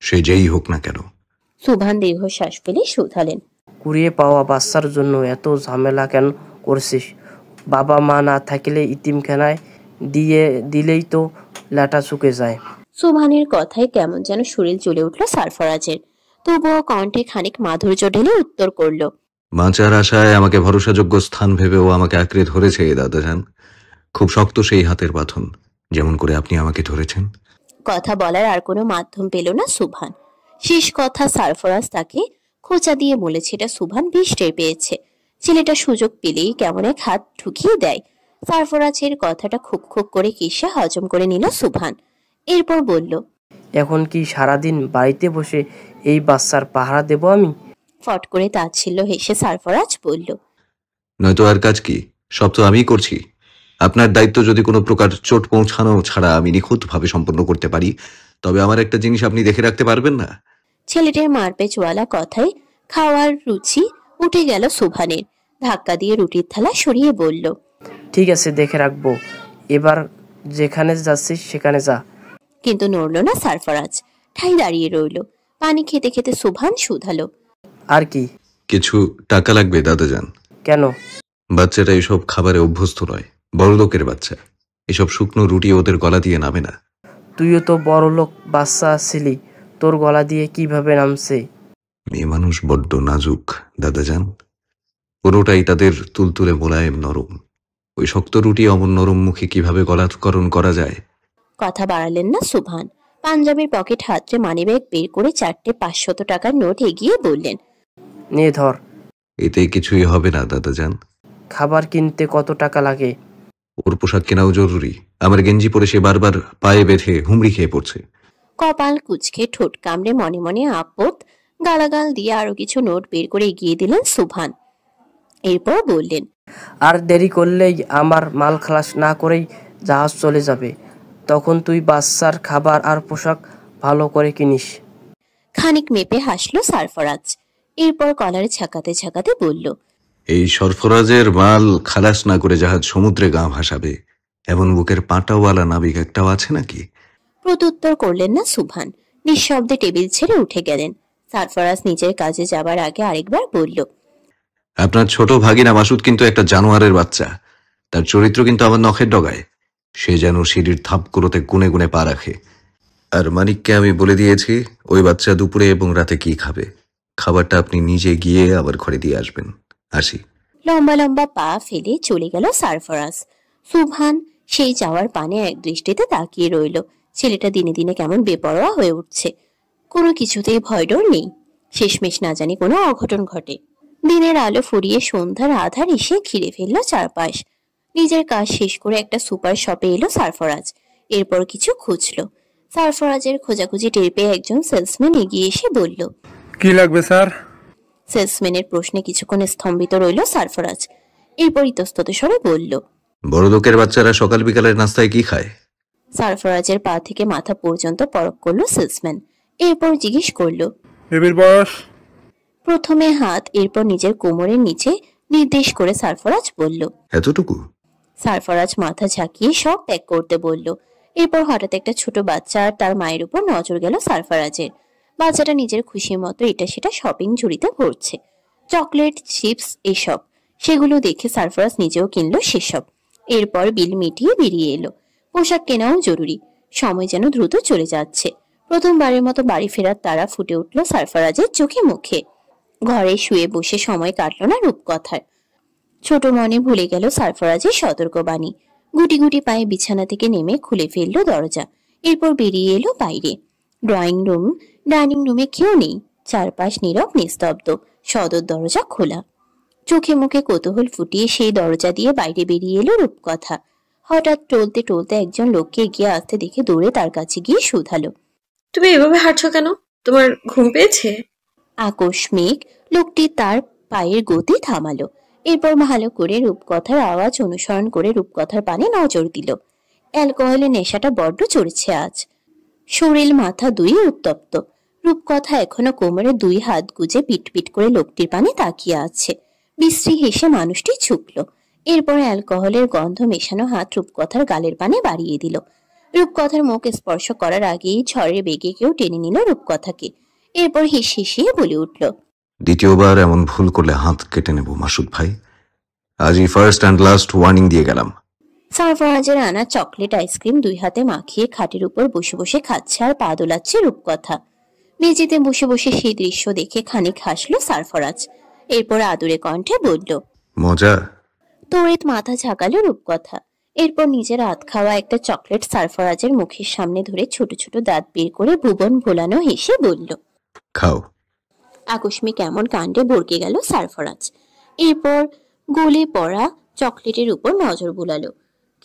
সে যেই হোক না কেন। সুবহান দীর্ঘশ্বাস ফেলে শুধালেন, কুড়িয়ে পাওয়া বাচ্চার জন্য এত ঝামেলা কেন করছিস? বাবা মা না থাকলে ইতিমখানায় দিলেই তো ল্যাটা শুকে যায়। সুবহানের কথায় কেমন যেন শরীর জ্বলে উঠল সারফরাজের। তবুও কণ্ঠে খানিক মাধুর্য ঢেলে উত্তর করল, বাঁচার আশায় আমাকে ভরসাযোগ্য স্থান ভেবেও আমাকে আঁকড়ে ধরেছে দাদাজান। খুব শক্ত সেই হাতের বাঁধন, যেমন করে আপনি আমাকে ধরেছেন। কথা বলার আর কোনো মাধ্যম পেল না সুবহান। শেষ কথা সারফরাজ তাকে খোঁচা দিয়ে বলেছে, এটা সুবহান বেশ টের পেয়েছে। ছেলেটা সুযোগ পেলেই কেমন এক হাত ঢুকিয়ে দেয়। সারফরাজের কথাটা খুব খুব করে কেশে হজম করে নিল সুবহান। এরপর বলল, এখন কি সারাদিন বাড়িতে বসে এই বাচ্চার পাহারা দেব আমি? ফট করে তাচ্ছিল্য হেসে সারফরাজ বলল, নয়তো আর কাজ কি? সব তো আমিই করছি। আপনার দায়িত্ব যদি কোনো প্রকার চোট পৌঁছানো ছাড়া আমি নিখুঁতভাবে সম্পন্ন করতে পারি, তবে আমার একটা জিনিস আপনি দেখে রাখতে পারবেন না? ছেলেটির মারপেচওয়ালা কথায় খাওয়ার রুচি উঠে গেল সুবহানের। ধাক্কা দিয়ে রুটির থালা সরিয়ে বলল, ঠিক আছে, দেখে রাখবো। এবার যেখানে যাচ্ছিস সেখানে যা। কিন্তু নড়ল না সারফরাজ, ঠাই দাঁড়িয়ে রইল। পানি খেতে খেতে সুবহান শুধালো, আর কি? কিছু টাকা লাগবে দাদাজান। কেন? বাচ্চাটা এসব খাবারে অভ্যস্ত নয়, বড়লোকের বাচ্চা। এসব শুকনো রুটি ওদের গলা দিয়ে নামে না। তুইও তো বড় লোক বাচ্চা ছিলি, তোর গলা দিয়ে কিভাবে নামছে? মেয়ে মানুষ বড্ড নাজুক দাদাজান। পুরোটাই তাদের তুলতুলে মোলায়েম নরম। ওই শক্ত রুটি অমন নরম মুখে কিভাবে গলাৎকরণ করা যায়? কথা বাড়ালেন না সুবহান। পাঞ্জাবির পকেট হাতড়ে মানিব্যাগ বের করে 4টে 500 টাকার নোট এগিয়ে বললেন, নে ধর। এতে কিছুই হবে না দাদাজান। খাবার কিনতে কত টাকা লাগে? ওর পোশাক কেনাও জরুরি। আমার গেঞ্জি পরে সে বারবার পায়ে বেঁধে হুমড়ি খেয়ে পড়ছে। কপাল কুঁচকে ঠোঁট কামড়ে মনে মনে আপদ গালাগাল দিয়ে আরো কিছু নোট বের করে এগিয়ে দিলেন সুবহান। এরপর বললেন, আর দেরি করলেই আমার মাল খালাস না করেই জাহাজ চলে যাবে। তখন তুই বাচ্চার খাবার আর পোশাক ভালো করে কিনিস। খানিক মেপে হাসলো সারফরাজ। এরপর কলারে ঝাঁকাতে ঝাঁকাতে বলল, এই সরফরাজের মাল খালাস না করে জাহাজ সমুদ্রে গা ভাসাবে এমন বুকের পাটাওয়ালা নাবিক একটাও আছে নাকি? প্রত্যুত্তর করলেন না সুবহান। নিঃশব্দে টেবিল ছেড়ে উঠে গেলেন। সারফরাজ নিজের কাজে যাবার আগে আরেকবার বলল, আপনার ছোট ভাগিনা মাসুদ কিন্তু একটা জানোয়ারের বাচ্চা। তার চরিত্র কিন্তু আমার নখের ডগায়। সে যেন সিঁড়ির ধাপগুলোতে গুনে গুনে পা রাখে। আর মানিককে আমি বলে দিয়েছি ওই বাচ্চা দুপুরে এবং রাতে কি খাবে। খাবারটা আপনি নিজে গিয়ে আবার ঘরে দিয়ে আসবেন। আসি। লম্বা লম্বা পা ফেলে চলে গেল সারফরাজ। সুবহান সেই যাওয়ার পানে এক দৃষ্টিতে তাকিয়ে রইল। ছেলেটা দিনে দিনে কেমন বেপরোয়া হয়ে উঠছে। কোনো কিছুতেই ভয় ডর নেই। শেষমেশ না জানি কোনো অঘটন ঘটে। দিনের আলো ফুরিয়ে সন্ধ্যার আধার এসে ঘিরে ফেলল চারপাশ। নিজের কাজ শেষ করে একটা সুপার শপে এলো সারফরাজ। এরপর কিছু খুঁজলো। সারফরাজের খোঁজাখুঁজি টের পেয়ে একজন সেলসম্যান এগিয়ে এসে বলল, কি লাগবে স্যার? সেলসম্যানের প্রশ্নে কিছুক্ষণ স্তম্ভিত রইল সারফরাজ। এরপর ইতস্তত স্বরে বলল, বড় লোকের বাচ্চারা সকাল বিকালের নাস্তায় কি খায়? সারফরাজের পা থেকে মাথা পর্যন্ত পরখ করলো সেলসম্যান। এরপর জিজ্ঞেস করলো, বেবির বয়স? প্রথমে হাত, এরপর নিজের কোমরের নিচে নির্দেশ করে সারফরাজ বলল। এতটুকু? সারফরাজ মাথা ঝাঁকিয়ে সব প্যাক করতে বলল। এরপর হঠাৎ একটা ছোট বাচ্চা আর তার মায়ের উপর নজর গেল সারফরাজের। বাচ্চাটা নিজের খুশি মতো এটা সেটা শপিং ঝুড়িতে ভরছে, চকলেট, চিপস এসব। সেগুলো দেখে সারফরাজ নিজেও কিনলো সেসব। এরপর বিল মিটিয়ে বেরিয়ে এলো। পোশাক কেনাও জরুরি। সময় যেন দ্রুত চলে যাচ্ছে। প্রথমবারের মতো বাড়ি ফেরার তারা ফুটে উঠল সারফরাজের চোখে মুখে। ঘরে শুয়ে বসে সময় কাটল না রূপকথার। ছোট মনে ভুলে গেল সারফরাজের সতর্কবাণী। গুটি গুটি পায়ে বিছানা থেকে নেমে খুলে ফেললো দরজা। এরপর বেরিয়ে এলো বাইরে। ড্রয়িং রুম, ডাইনিং রুমে কেউ নেই। চারপাশ নীরব নিস্তব্ধ। সদর দরজা খোলা। চোখে মুখে কৌতূহল ফুটিয়ে সেই দরজা দিয়ে বাইরে বেরিয়ে এলো রূপকথা। হঠাৎ টলতে টলতে একজন লোককে এগিয়ে আসতে দেখে দৌড়ে তার কাছে গিয়ে শুধালো, তুমি এভাবে হাঁটছো কেন? তোমার ঘুম পেয়েছে? আকস্মিক লোকটি তার পায়ের গতি থামালো। এরপর ভালো করে রূপকথার আওয়াজ অনুসরণ করে রূপকথার পানে নজর দিল। অ্যালকোহলের নেশাটা বড্ড চড়ছে আজ। শরীর মাথা দুই উত্তপ্ত। রূপকথা এখনো কোমরে 2 হাত গুজে পিটপিট করে লোকটির পানে তাকিয়ে আছে। বিশ্রী হেসে মানুষটি ছুকল। এরপর অ্যালকোহলের গন্ধ মেশানো হাত রূপকথার গালের পানে বাড়িয়ে দিল। রূপকথার মুখ স্পর্শ করার আগেই ঝড়ের বেগে কেউ টেনে নিল রূপকথাকে। এরপর হিসিয়ে বলে উঠল, দ্বিতীয়বার এমন ভুল করলে হাত কেটে নেব মাসুদ ভাই। আজই ফার্স্ট অ্যান্ড লাস্ট ওয়ার্নিং দিয়ে গেলাম। সারফরাজের আনা চকলেট আইসক্রিম 2 হাতে মাখিয়ে খাটের উপর বসে বসে খাচ্ছে আর পা দোলাচ্ছে রূপকথা। মেঝেতে বসে বসে সেই দৃশ্য দেখে খানিক হাসলো সারফরাজ। এরপর আদুরে কণ্ঠে বলল, মজা। তড়িৎ মাথা ঝাঁকালো রূপকথা। এরপর নিজের হাত খাওয়া একটা চকলেট সারফরাজের মুখের সামনে ধরে ছোট ছোট দাঁত বের করে ভুবন ভোলানো হেসে বলল। খাও। আকস্মিক এমন কাণ্ডে ভরকে গেল সারফরাজ। এরপর গলে পড়া চকলেটের উপর নজর বুলালো।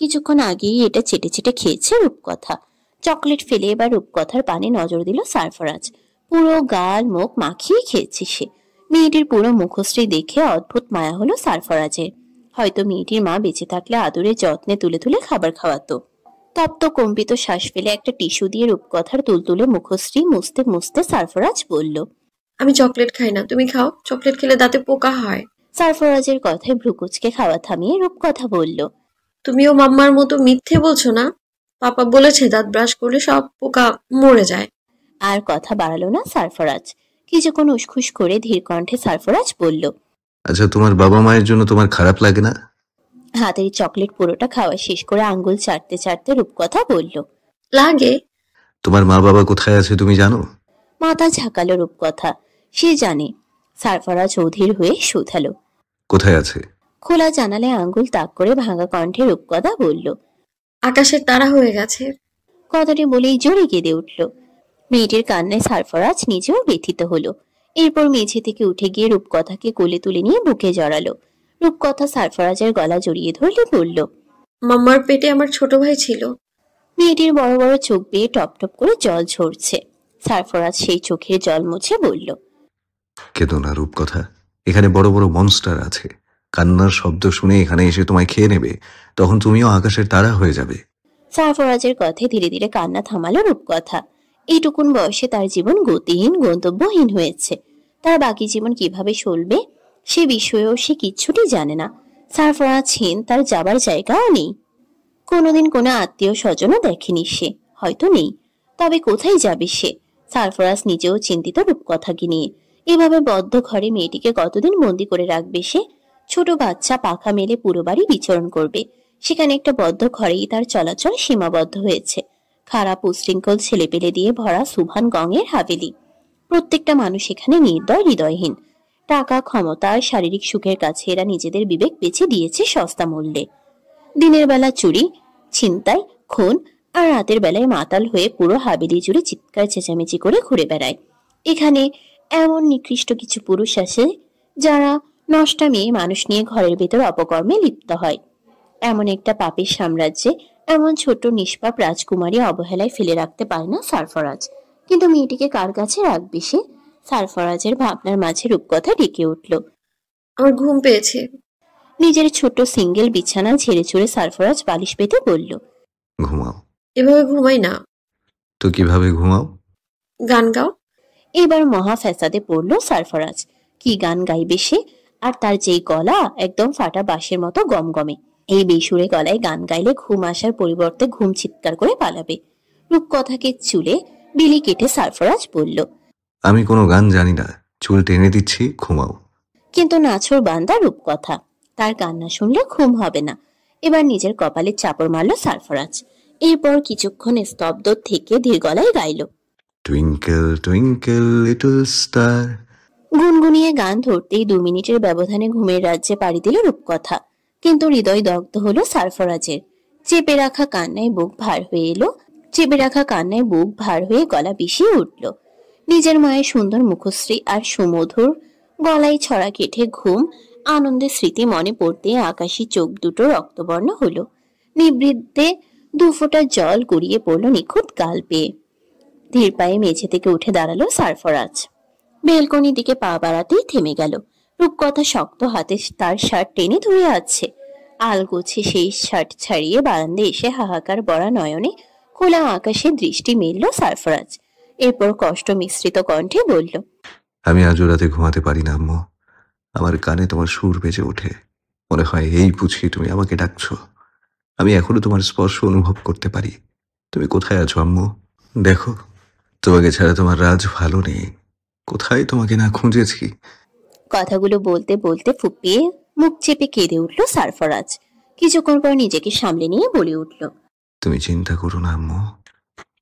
কিছুক্ষণ আগেই এটা চেটে চেটে খেয়েছে রূপকথা। চকলেট ফেলে এবার রূপকথার পানে নজর দিল সারফরাজ। পুরো গাল মুখ মাখিয়ে খেয়েছে সে। মেয়েটির পুরো মুখশ্রী দেখে অদ্ভুত মায়া হলো সারফরাজের। হয়তো মেয়েটির মা বেঁচে থাকলে আদরে যত্নে তুলে তুলে খাবার খাওয়াতো। তপ্ত কম্পিত শ্বাস ফেলে একটা টিস্যু দিয়ে রূপকথার তুলতুলে মুখশ্রী মুছতে মুছতে সারফরাজ বলল, আমি চকলেট খাই না, তুমি খাও। চকলেট খেলে দাঁতে পোকা হয়। সারফরাজের কথায় ভ্রুকুচকে খাওয়া থামিয়ে রূপকথা বলল, তুমিও মাম্মার মতো মিথ্যে বলছো না? পাপা বলেছে দাঁত ব্রাশ করলে সব পোকা মরে যায়। আর কথা বাড়ালো না সারফরাজ। কিছুক্ষণ উসখুস করে ধীর কণ্ঠে সারফরাজ বলল, আচ্ছা, তোমার বাবা মায়ের জন্য তোমার খারাপ লাগে না? হাতের চকলেট পুরোটা খাওয়া শেষ করে আঙ্গুল চাটতে চাটতে রূপকথা বলল, লাগে। তোমার মা বাবা কোথায় আছে তুমি জানো? মাথা ঝাঁকালো রূপকথা। সে জানে। সারফরাজ অধীর হয়ে শুধালো, কোথায় আছে? খোলা জানালায় আঙ্গুল তাক করে ভাঙা কণ্ঠে রূপকথা বলল, আকাশের তারা হয়ে গেছে। কথাটি বলেই জোরে কেঁদে উঠল। মেয়েটির কান্নায় সারফরাজ নিজেও ব্যথিত হলো। এরপর মেঝে থেকে উঠে গিয়ে রূপকথাকে কোলে তুলে নিয়ে বুকে জড়ালো। রূপকথা সারফরাজের গলা জড়িয়ে ধরলে বলল, মাম্মার পেটে আমার ছোট ভাই ছিল। মেয়েটির বড় বড় চোখ বেয়ে টপ টপ করে জল ঝরছে। সারফরাজ সেই চোখের জল মুছে বলল, কেঁদো না রূপকথা, এখানে বড় বড় মনস্টার আছে। কান্নার শব্দ শুনে এখানে এসে তোমায় খেয়ে নেবে, তখন তুমিও আকাশের তারা হয়ে যাবে। সারফরাজের কথায় ধীরে ধীরে কান্না থামালো রূপকথা। এইটুকুন বয়সে তার জীবন গতিহীন গন্তব্যহীন হয়েছে। তার বাকি জীবন কিভাবে চলবে সে বিষয়েও সে কিচ্ছুটি জানে না। সারফরাজহীন তার যাবার জায়গাও নেই। কোনোদিন কোনো আত্মীয় স্বজনও দেখেনি সে, হয়তো নেই। তবে কোথায় যাবে সে? সারফরাজ নিজেও চিন্তিত রূপকথাকে নিয়ে। এভাবে বদ্ধ ঘরে মেয়েটিকে কতদিন বন্দি করে রাখবে সে? ছোট বাচ্চা পাখা মেলে পুরো বাড়ি বিচরণ করবে। সেখানে একটা বদ্ধ ঘরেই তার চলাচল সীমাবদ্ধ হয়েছে। খারাপ উশৃঙ্খল ছেলেপেলে দিয়ে ভরা সুভান গঙের হাভেলি। প্রত্যেকটা মানুষ এখানে নির্দয় হৃদয়হীন। টাকা, ক্ষমতা আর শারীরিক সুখের কাছে এরা নিজেদের বিবেক বেছে দিয়েছে সস্তা মূল্যে। দিনের বেলা চুরি, ছিনতাই, খুন আর রাতের বেলায় মাতাল হয়ে পুরো হাভেলি জুড়ে চিৎকার চেঁচামেচি করে ঘুরে বেড়ায়। এখানে এমন নিকৃষ্ট কিছু পুরুষ আছে যারা নষ্টা মেয়ে মানুষ নিয়ে ঘরের ভেতর অপকর্মে লিপ্ত হয়। এমন একটা পাপের সাম্রাজ্যে এমন ছোট নিষ্পাপ রাজকুমারী অবহেলায় ফেলে রাখতে পারে না সারফরাজ। কিন্তু মেয়েটিকে কার কাছে রাখবে সে? সারফরাজের ভাবনার মাঝে রূপকথা ডেকে উঠল, আমার ঘুম পেয়েছে। নিজের ছোট সিঙ্গেল বিছানা ঝেড়ে চড়ে সারফরাজ বালিশ পেতে বলল, ঘুমাও। এভাবে ঘুমাই না। তো কিভাবে ঘুমাও? গান গাও। এবার মহা ফ্যাসাদে পড়ল সারফরাজ। কি গান গাইবে সে? আর তার যেই গলা একদম ফাটা বাঁশের মতো গমগমে। এই বেসুরে গলায় গান গাইলে ঘুম আসার পরিবর্তে ঘুম চিৎকার করে পালাবে। রূপকথাকে চুলে বিলি কেটে সারফরাজ বলল, আমি কোনো গান জানি না, চুল টেনে দিচ্ছি, ঘুমাও। কিন্তু নাছোড় বান্দা রূপকথা। তার কান্না শুনলে ঘুম হবে না। এবার নিজের কপালে চাপড় মারল সারফরাজ। এরপর কিছুক্ষণ স্তব্ধ থেকে ধীর গলায় গাইল, টুইঙ্কেল টুইঙ্কেল লিটল স্টার। গুনগুনিয়ে গান ধরতেই 2 মিনিটের ব্যবধানে ঘুমের রাজ্যে পাড়ি দিল রূপকথা। কিন্তু হৃদয় দগ্ধ হলো সারফরাজের। চেপে রাখা কান্নায় বুক ভার হয়ে গলা বিষিয়ে উঠল। নিজের মায়ের সুন্দর মুখশ্রী আর সুমধুর গলায় ছড়া কেটে ঘুম আনন্দের স্মৃতি মনে পড়তে আকাশী চোখ দুটো রক্তবর্ণ হলো। নিবৃত্তে 2 ফোঁটা জল গড়িয়ে পড়ল নিখুঁত গাল পেয়ে। ধীর পায়ে মেঝে থেকে উঠে দাঁড়ালো সারফরাজ। বেলকনির দিকে পা বাড়াতেই থেমে গেল। রূপকথা শক্ত হাতে তার শার্ট টেনে ধরে আছে। আলগোছে সেই শার্ট ছাড়িয়ে বারান্দায় এসে হাহাকার বড়া নয়নে খোলা আকাশে দৃষ্টি মেলল সারফরাজ। এরপর কষ্ট মিশ্রিত কণ্ঠে বলল, আমি আজও রাতে ঘুমাতে পারি না আম্মু। আমার কানে তোমার সুর বেজে ওঠে। মনে হয় এই বুঝি তুমি আমাকে ডাকছো। আমি এখনো তোমার স্পর্শ অনুভব করতে পারি। তুমি কোথায় আছো আম্মু? দেখো, তোমাকে ছাড়া তোমার রাজ ভালো নেই। কোথায় তোমাকে না খুঁজেছি। কথাগুলো বলতে বলতে ফুপিয়ে মুখ চেপে কেঁদে উঠল সারফরাজ। কিছুক্ষণ পর নিজেকে সামলে নিয়ে বলে উঠল, তুমি চিন্তা করো না আম্মু,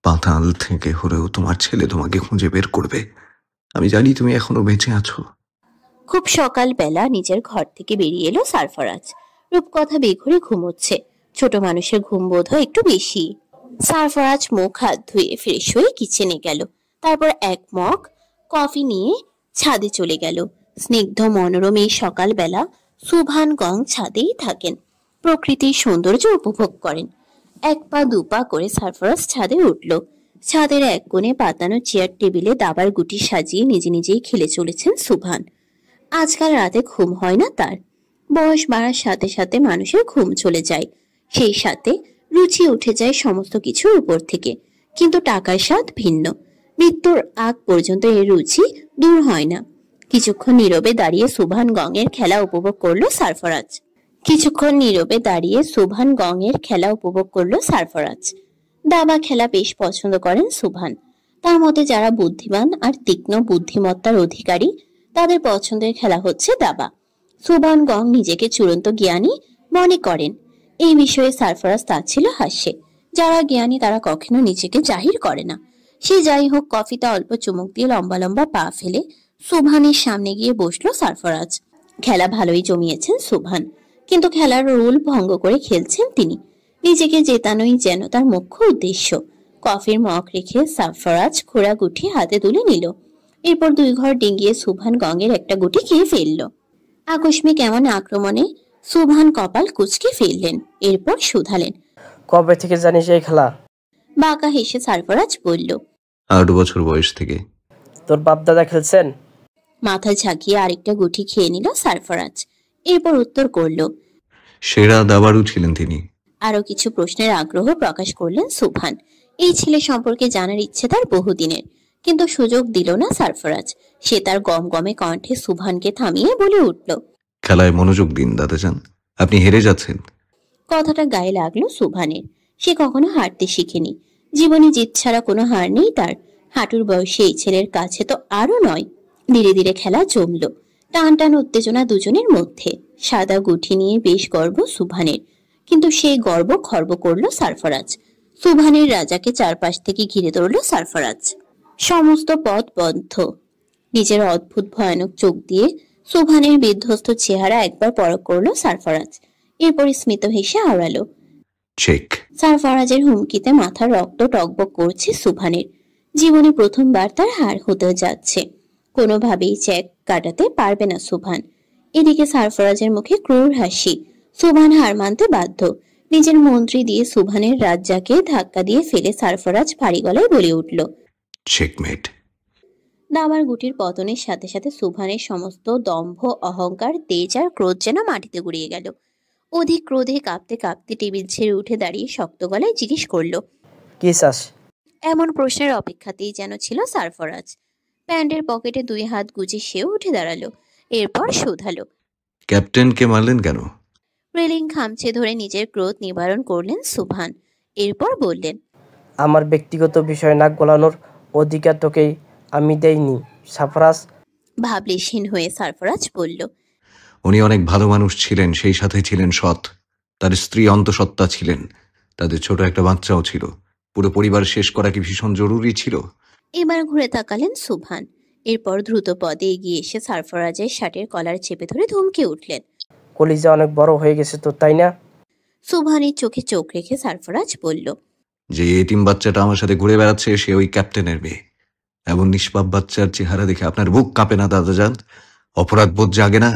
পাতাল থেকে হলেও তোমার ছেলে তোমাকে খুঁজে বের করবে। আমি জানি তুমি এখনো বেঁচে আছো। খুব সকালবেলা নিজের ঘর থেকে বেরিয়ে এলো সারফরাজ। রূপকথা বেঘরে ঘুমোচ্ছে। ছোট মানুষের ঘুম বোধ হয় একটু বেশি। সারফরাজ মুখ হাত ধুয়ে ফ্রেশ হয়ে কিচেনে গেল। তারপর এক মগ কফি নিয়ে ছাদে চলে গেল। স্নিগ্ধ মনোরম এই সকালবেলা সুভান গং ছাদেই থাকেন, প্রকৃতির সৌন্দর্য উপভোগ করেন। এক পা দুপা করে সারফরাজ ছাদে উঠল। ছাদের এক কোণে পাতানো চেয়ার টেবিলে দাবার গুটি সাজিয়ে নিজে নিজেই খেলে চলেছেন সুভান। আজকাল রাতে ঘুম হয় না তার। বয়স বাড়ার সাথে সাথে মানুষের ঘুম চলে যায়, সেই সাথে রুচি উঠে যায় সমস্ত কিছুর উপর থেকে। কিন্তু টাকার স্বাদ ভিন্ন। মৃত্যুর আগ পর্যন্ত এর রুচি দূর হয় না। কিছুক্ষণ নীরবে দাঁড়িয়ে সুভান গং এর খেলা উপভোগ করলো সারফরাজ। দাবা খেলা বেশ পছন্দ করেন সুভান। তার মতে যারা বুদ্ধিমান আর তীক্ষ্ণ বুদ্ধিমত্তার অধিকারী তাদের পছন্দের খেলা হচ্ছে দাবা। সুভান গং নিজেকে চূড়ান্ত জ্ঞানী মনে করেন। এই বিষয়ে সারফরাজ তাচ্ছিল্য হাসে। যারা জ্ঞানী তারা কখনো নিজেকে জাহির করে না। সে যাই হোক, কফিতে অল্প চুমুক দিয়ে লম্বা লম্বা পা ফেলে সুভানের সামনে গিয়ে বসলো সারফরাজ। খেলা ভালোই জমিয়েছেন সুভান, কিন্তু খেলার রুল ভঙ্গ করে খেলছেন তিনি। নিজেকে জেতানোই যেন তার মুখ্য উদ্দেশ্য। কফির মগ রেখে সারফরাজ খোড়া গুটি হাতে তুলে নিল। এরপর 2 ঘর ডিঙ্গিয়ে সুভান গঙের একটা গুটি খেয়ে ফেলল। আকস্মিক এমন আক্রমণে সুভান কপাল কুঁচকে ফেললেন। এরপর শুধালেন, কবে থেকে জানিস এই খেলা? বাঁকা হেসে সারফরাজ বলল, 8 বছর বয়স থেকে। তোর বাপ দাদা খেলছেন? মাথা ঝাঁকিয়ে আরেকটা গুটি খেয়ে নিল সারফরাজ। এরপর উত্তর করল, সেরা দাবাড়ু ছিলেন তিনি। আরো কিছু প্রশ্নের আগ্রহ প্রকাশ করলেন সুভান। এই ছেলে সম্পর্কে জানার ইচ্ছে তার বহুদিনের, কিন্তু সুযোগ দিল না সারফরাজ। সে তার গমগমে কণ্ঠে সুভানকে থামিয়ে বলে উঠল, খেলায় মনোযোগ দিন দাদাজান, আপনি হেরে যাচ্ছেন। কথাটা গায়ে লাগলো সুভানের। সে কখনো হারতে শিখেনি। জীবনে জিত ছাড়া কোনো হার নেই তার। হাঁটুর বয়সে এই ছেলের কাছে তো আরো নয়। ধীরে ধীরে খেলা জমল। টান টান উত্তেজনা দুজনের মধ্যে। সাদা গুঠি নিয়ে বেশ গর্ব সুভানের, কিন্তু সেই গর্ব খর্ব করলো সারফরাজ। সুভানের রাজাকে চারপাশ থেকে ঘিরে ধরল সারফরাজ। সমস্ত পথ বন্ধ। নিজের অদ্ভুত ভয়ানক চোখ দিয়ে সুভানের বিধ্বস্ত চেহারা একবার পরখ করলো সারফরাজ। এরপর স্মিত হেসে আওড়ালো। চেক। সারফরাজের হুমকিতে মাথার রক্ত টকবক করছে সুভানের। জীবনে প্রথমবার তার হার হতে যাচ্ছে। কোনোভাবেই চেক কাটাতে পারবে না সুভান। এদিকে সারফরাজের মুখে ক্রূর হাসি। সুভান হার মানতে বাধ্য। নিজের মন্ত্রী দিয়ে সুভানের রাজ্জাকে ধাক্কা দিয়ে ফেলে সারফরাজ ভারী গলায় বলে উঠল, চেকমেট। দাবার গুটির পতনের সাথে সাথে সুভানের সমস্ত দম্ভ, অহংকার, তেজ আর ক্রোধ যেন মাটিতে গুড়িয়ে গেল। অধিক ক্রোধে কাঁপতে কাঁপতে টেবিল ছেড়ে উঠে দাঁড়িয়ে শক্ত গলায় জিজ্ঞেস করল, কি চাস? এমন প্রশ্নের অপেক্ষাতেই যেন ছিল সারফরাজ। প্যান্টের পকেটে 2 হাত গুজে সেও উঠে দাঁড়ালো। এরপর শুধালো, ক্যাপ্টেনকে মারলেন কেন? রেলিং খামচে ধরে নিজের ক্রোধ নিবারণ করলেন সুভান। এরপর বললেন, আমার ব্যক্তিগত বিষয় নাক গলানোর অধিকার তোকে আমি দেইনি সারফরাজ। ভাবলেশহীন হয়ে সারফরাজ বলল, উনি অনেক ভালো মানুষ ছিলেন, সেই সাথে ছিলেন সৎ। তার স্ত্রী অন্তঃসত্ত্বা ছিলেন, তাদের ছোট একটা বাচ্চাও ছিল। পুরো পরিবার শেষ করা কি ভীষণ জরুরি ছিল? এবার ঘুরে তাকালেন সুভান। এরপর দ্রুত পদে এগিয়ে এসে সারফরাজের শার্টের কলার চেপে ধরে ধমকে উঠলেন, কলিজা অনেক বড় হয়ে গেছে তো, তাই না? সুভানের চোখে চোখ রেখে সারফরাজ বলল, যে এতিম বাচ্চাটা আমার সাথে ঘুরে বেড়াচ্ছে সে ওই ক্যাপ্টেনের মেয়ে। এমন নিষ্পাপ বাচ্চার চেহারা দেখে আপনার বুক কাঁপে না দাদাজান? অপরাধ বোধ জাগে না?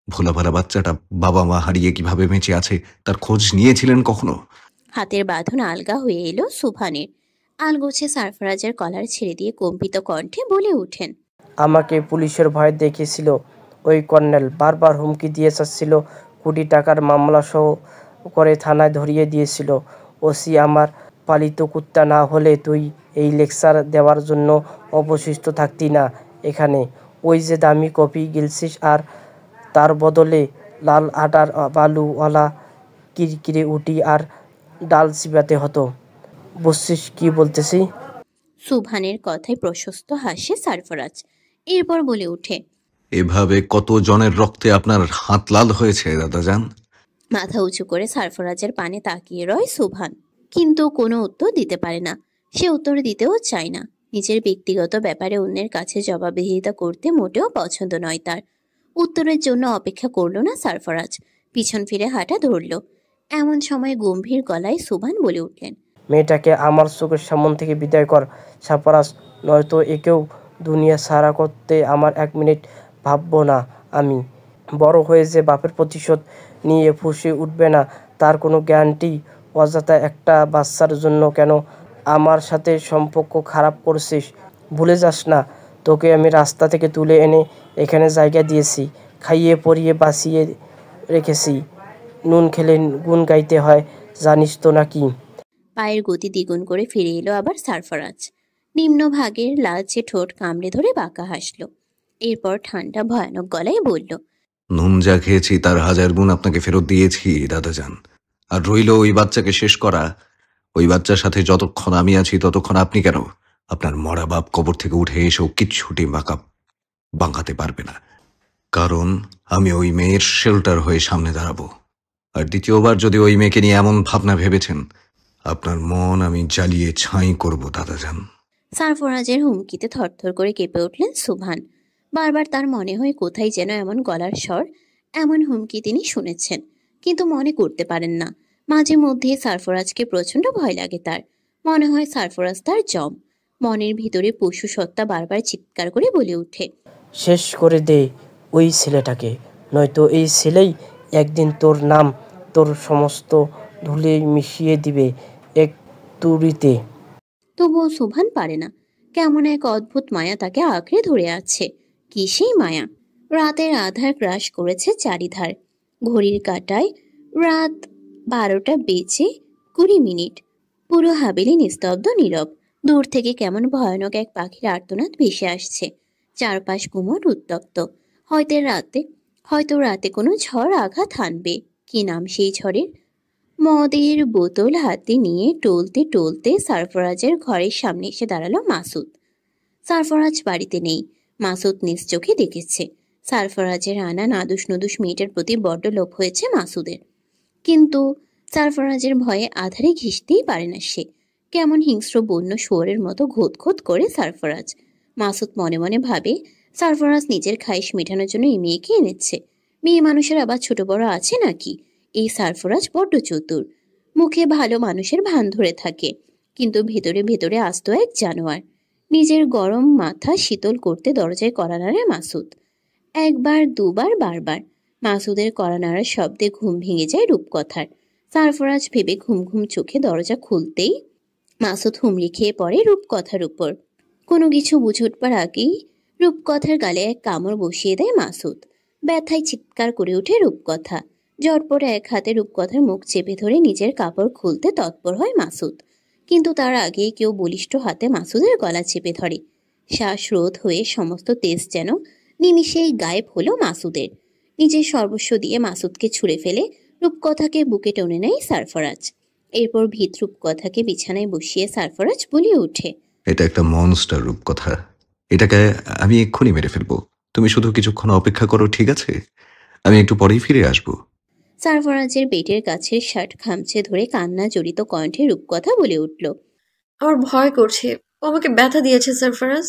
ভোলা ভালা বাচ্চাটা বাবা মা হারিয়ে কিভাবে বেঁচে আছে তার খোঁজ নিয়েছিলেন কখনো? হাতের বাঁধন আলগা হয়ে এলো সুভানের। আলগোছে সারফরাজের কলার ছেড়ে দিয়ে কম্পিত কণ্ঠে বলে উঠেন, আমাকে পুলিশের ভয় দেখিয়েছিল ওই কর্নেল। বারবার হুমকি দিয়ে চাচ্ছিল, কোটি টাকার মামলা সহ করে থানায় ধরিয়ে দিয়েছিল। ওসি আমার পালিত কুত্তা না হলে তুই এই লেকচার দেওয়ার জন্য অবশিষ্ট থাকতি না এখানে। ওই যে দামি কফি গিলছিস আর তার বদলে লাল আটার বালুওয়ালা কিরকিরে উটি আর ডাল চিবাতে হতো। বুঝছিস কি বলতেছি? সুভানের কথায় প্রশস্ত হাসে সারফরাজ। এরপর বলে উঠে, এভাবে কত জনের রক্তে আপনার হাত লাল হয়েছে দাদাজান? মাথা উঁচু করে সারফরাজের পানে তাকিয়ে রয় সুবহান, কিন্তু কোনো উত্তর দিতে পারে না। সে উত্তর দিতেও চায় না। নিজের ব্যক্তিগত ব্যাপারে অন্যের কাছে জবাবদিহিতা করতে মোটেও পছন্দ নয় তার। উত্তরের জন্য অপেক্ষা করল না সারফরাজ, পিছন ফিরে হাঁটা ধরল। এমন সময় গম্ভীর গলায় সুবহান বলে উঠলেন, মেয়েটাকে আমার চোখের সামনে থেকে বিদায় কর সারফরাজ, নয়তো একেও দুনিয়া সারা করতে আমার 1 মিনিট ভাববো না আমি। বড় হয়ে যে বাপের প্রতিশোধ নিয়ে ফুঁসে উঠবে না তার কোনো গ্যারান্টি। অযথা একটা বাচ্চার জন্য কেন আমার সাথে সম্পর্ক খারাপ করছিস? ভুলে যাস না তোকে আমি রাস্তা থেকে তুলে এনে এখানে জায়গা দিয়েছি, খাইয়ে পরিয়ে বাঁচিয়ে রেখেছি। নুন খেলে গুণ গাইতে হয়, জানিস তো নাকি? পায়ের গতি দ্বিগুণ করে ফিরে এলো আবার সারফরাজ। নিম্নভাগের লালচে ঠোঁট কামড়ে ধরে বাঁকা হাসল। এরপর ঠান্ডা ভয়ানক গলায় বলল, নুন যা খেয়েছি তার 1000 গুণ আপনাকে ফেরত দিয়েছি দাদাজান। আর রইল ওই বাচ্চাকে শেষ করা। ওই বাচ্চার সাথে যতক্ষণ আমি আছি ততক্ষণ আপনি কেন, আপনার মরা বাপ কবর থেকে উঠে এসেও কিচ্ছুটি বাঁকাতে পারবে না। কারণ আমি ওই মেয়ের শেল্টার হয়ে সামনে দাঁড়াবো। আর দ্বিতীয়বার যদি ওই মেয়েকে নিয়ে এমন ভাবনা ভেবেছেন, আপনার মন আমি জ্বালিয়ে ছাই করব দাদাজান। সারফরাজের হুমকিতে থরথর করে কেঁপে উঠলেন সুবহান। বারবার তার মনে হয় কোথায় যেন এমন গলার স্বর, এমন হুমকি তিনি শুনেছেন, কিন্তু মনে করতে পারেন না। মাঝে মধ্যে সারফরাজকে প্রচন্ড ভয় লাগে তার। মনে হয় সারফরাজ তার জম। মনের ভিতরে পশু সত্তা বারবার চিৎকার করে বলে ওঠে, শেষ করে দে ওই ছেলেটাকে, নয়তো এই ছেলেই একদিন তোর নাম, তোর সমস্ত ধুলে মিশিয়ে দিবে এক তুড়িতে। তবুও সুবহান পারে না। কেমন এক অদ্ভুত মায়া তাকে আঁকড়ে ধরে আছে। কি সেই মায়া? রাতের আধার গ্রাস করেছে চারিধার। ঘড়ির কাঁটায় রাত 12:20 পুরো হাবেলি নিস্তব্ধ নীরব। দূর থেকে কেমন ভয়ানক এক পাখির আর্তনাদ ভেসে আসছে। চারপাশ গুমট উত্তপ্ত। হয়তো রাতে কোনো ঝড় আঘাত হানবে। কি নাম সেই ঝড়ের? মদের বোতল হাতে নিয়ে টলতে টলতে সারফরাজের ঘরের সামনে এসে দাঁড়ালো মাসুদ। সারফরাজ বাড়িতে নেই। মাসুদ নিজ চোখে দেখেছে। সারফরাজের আনা নাদুস নুদুস মেয়েটার প্রতি বড্ড লোভ হয়েছে মাসুদের। কিন্তু সারফরাজের ভয়ে আধারে ঘিসতেই পারে না সে। কেমন হিংস্র বন্য শুয়োরের মতো ঘোত করে সারফরাজ। মাসুদ মনে মনে ভাবে, সারফরাজ নিজের খাইশ মেটানোর জন্য এই মেয়েকে এনেছে। মেয়ে মানুষের আবার ছোট বড় আছে নাকি? এই সারফরাজ বড্ড চতুর। মুখে ভালো মানুষের ভান ধরে থাকে, কিন্তু ভেতরে ভেতরে আস্ত এক জানোয়ার। নিজের গরম মাথা শীতল করতে দরজায় কড়া নাড়ে মাসুদ। একবার দুবার বারবার। মাসুদের কড়া নাড়ার শব্দে ঘুম ভেঙে যায় রূপকথার। সারফরাজ ভেবে ঘুম ঘুম চোখে দরজা খুলতেই মাসুদ হুমড়ি খেয়ে পড়ে রূপকথার উপর। কোনো কিছু বুঝে উঠবার আগেই রূপকথার গালে এক কামড় বসিয়ে দেয় মাসুদ। ব্যথায় চিৎকার করে ওঠে রূপকথা। ঝটপট এক হাতে রূপকথার মুখ চেপে ধরে নিজের কাপড় খুলতে তৎপর হয় মাসুদ, কিন্তু তার আগেই কেউ বলিষ্ঠ হাতে মাসুদের গলা চেপে ধরে। শ্বাসরোধ হয়ে সমস্ত তেজ যেন নিমিষেই গায়েব হলো মাসুদের। নিজের সর্বস্ব দিয়ে মাসুদকে ছুঁড়ে ফেলে রূপকথাকে বুকে টেনে নেয় সারফরাজ। এরপর ভীত রূপকথাকে বিছানায় বসিয়ে সারফরাজ বলে ওঠে, এটা একটা মনস্টার রূপকথা। এটাকে আমি এক্ষুনি মেরে ফেলবো। তুমি শুধু কিছুক্ষণ অপেক্ষা করো, ঠিক আছে? আমি একটু পরেই ফিরে আসবো। সারফরাজের পেটের কাছের শার্ট খামচে ধরে কান্না জড়িত কণ্ঠে রূপকথা বলে উঠল, আমার ভয় করছে, ও আমাকে ব্যথা দিয়েছে সারফরাজ।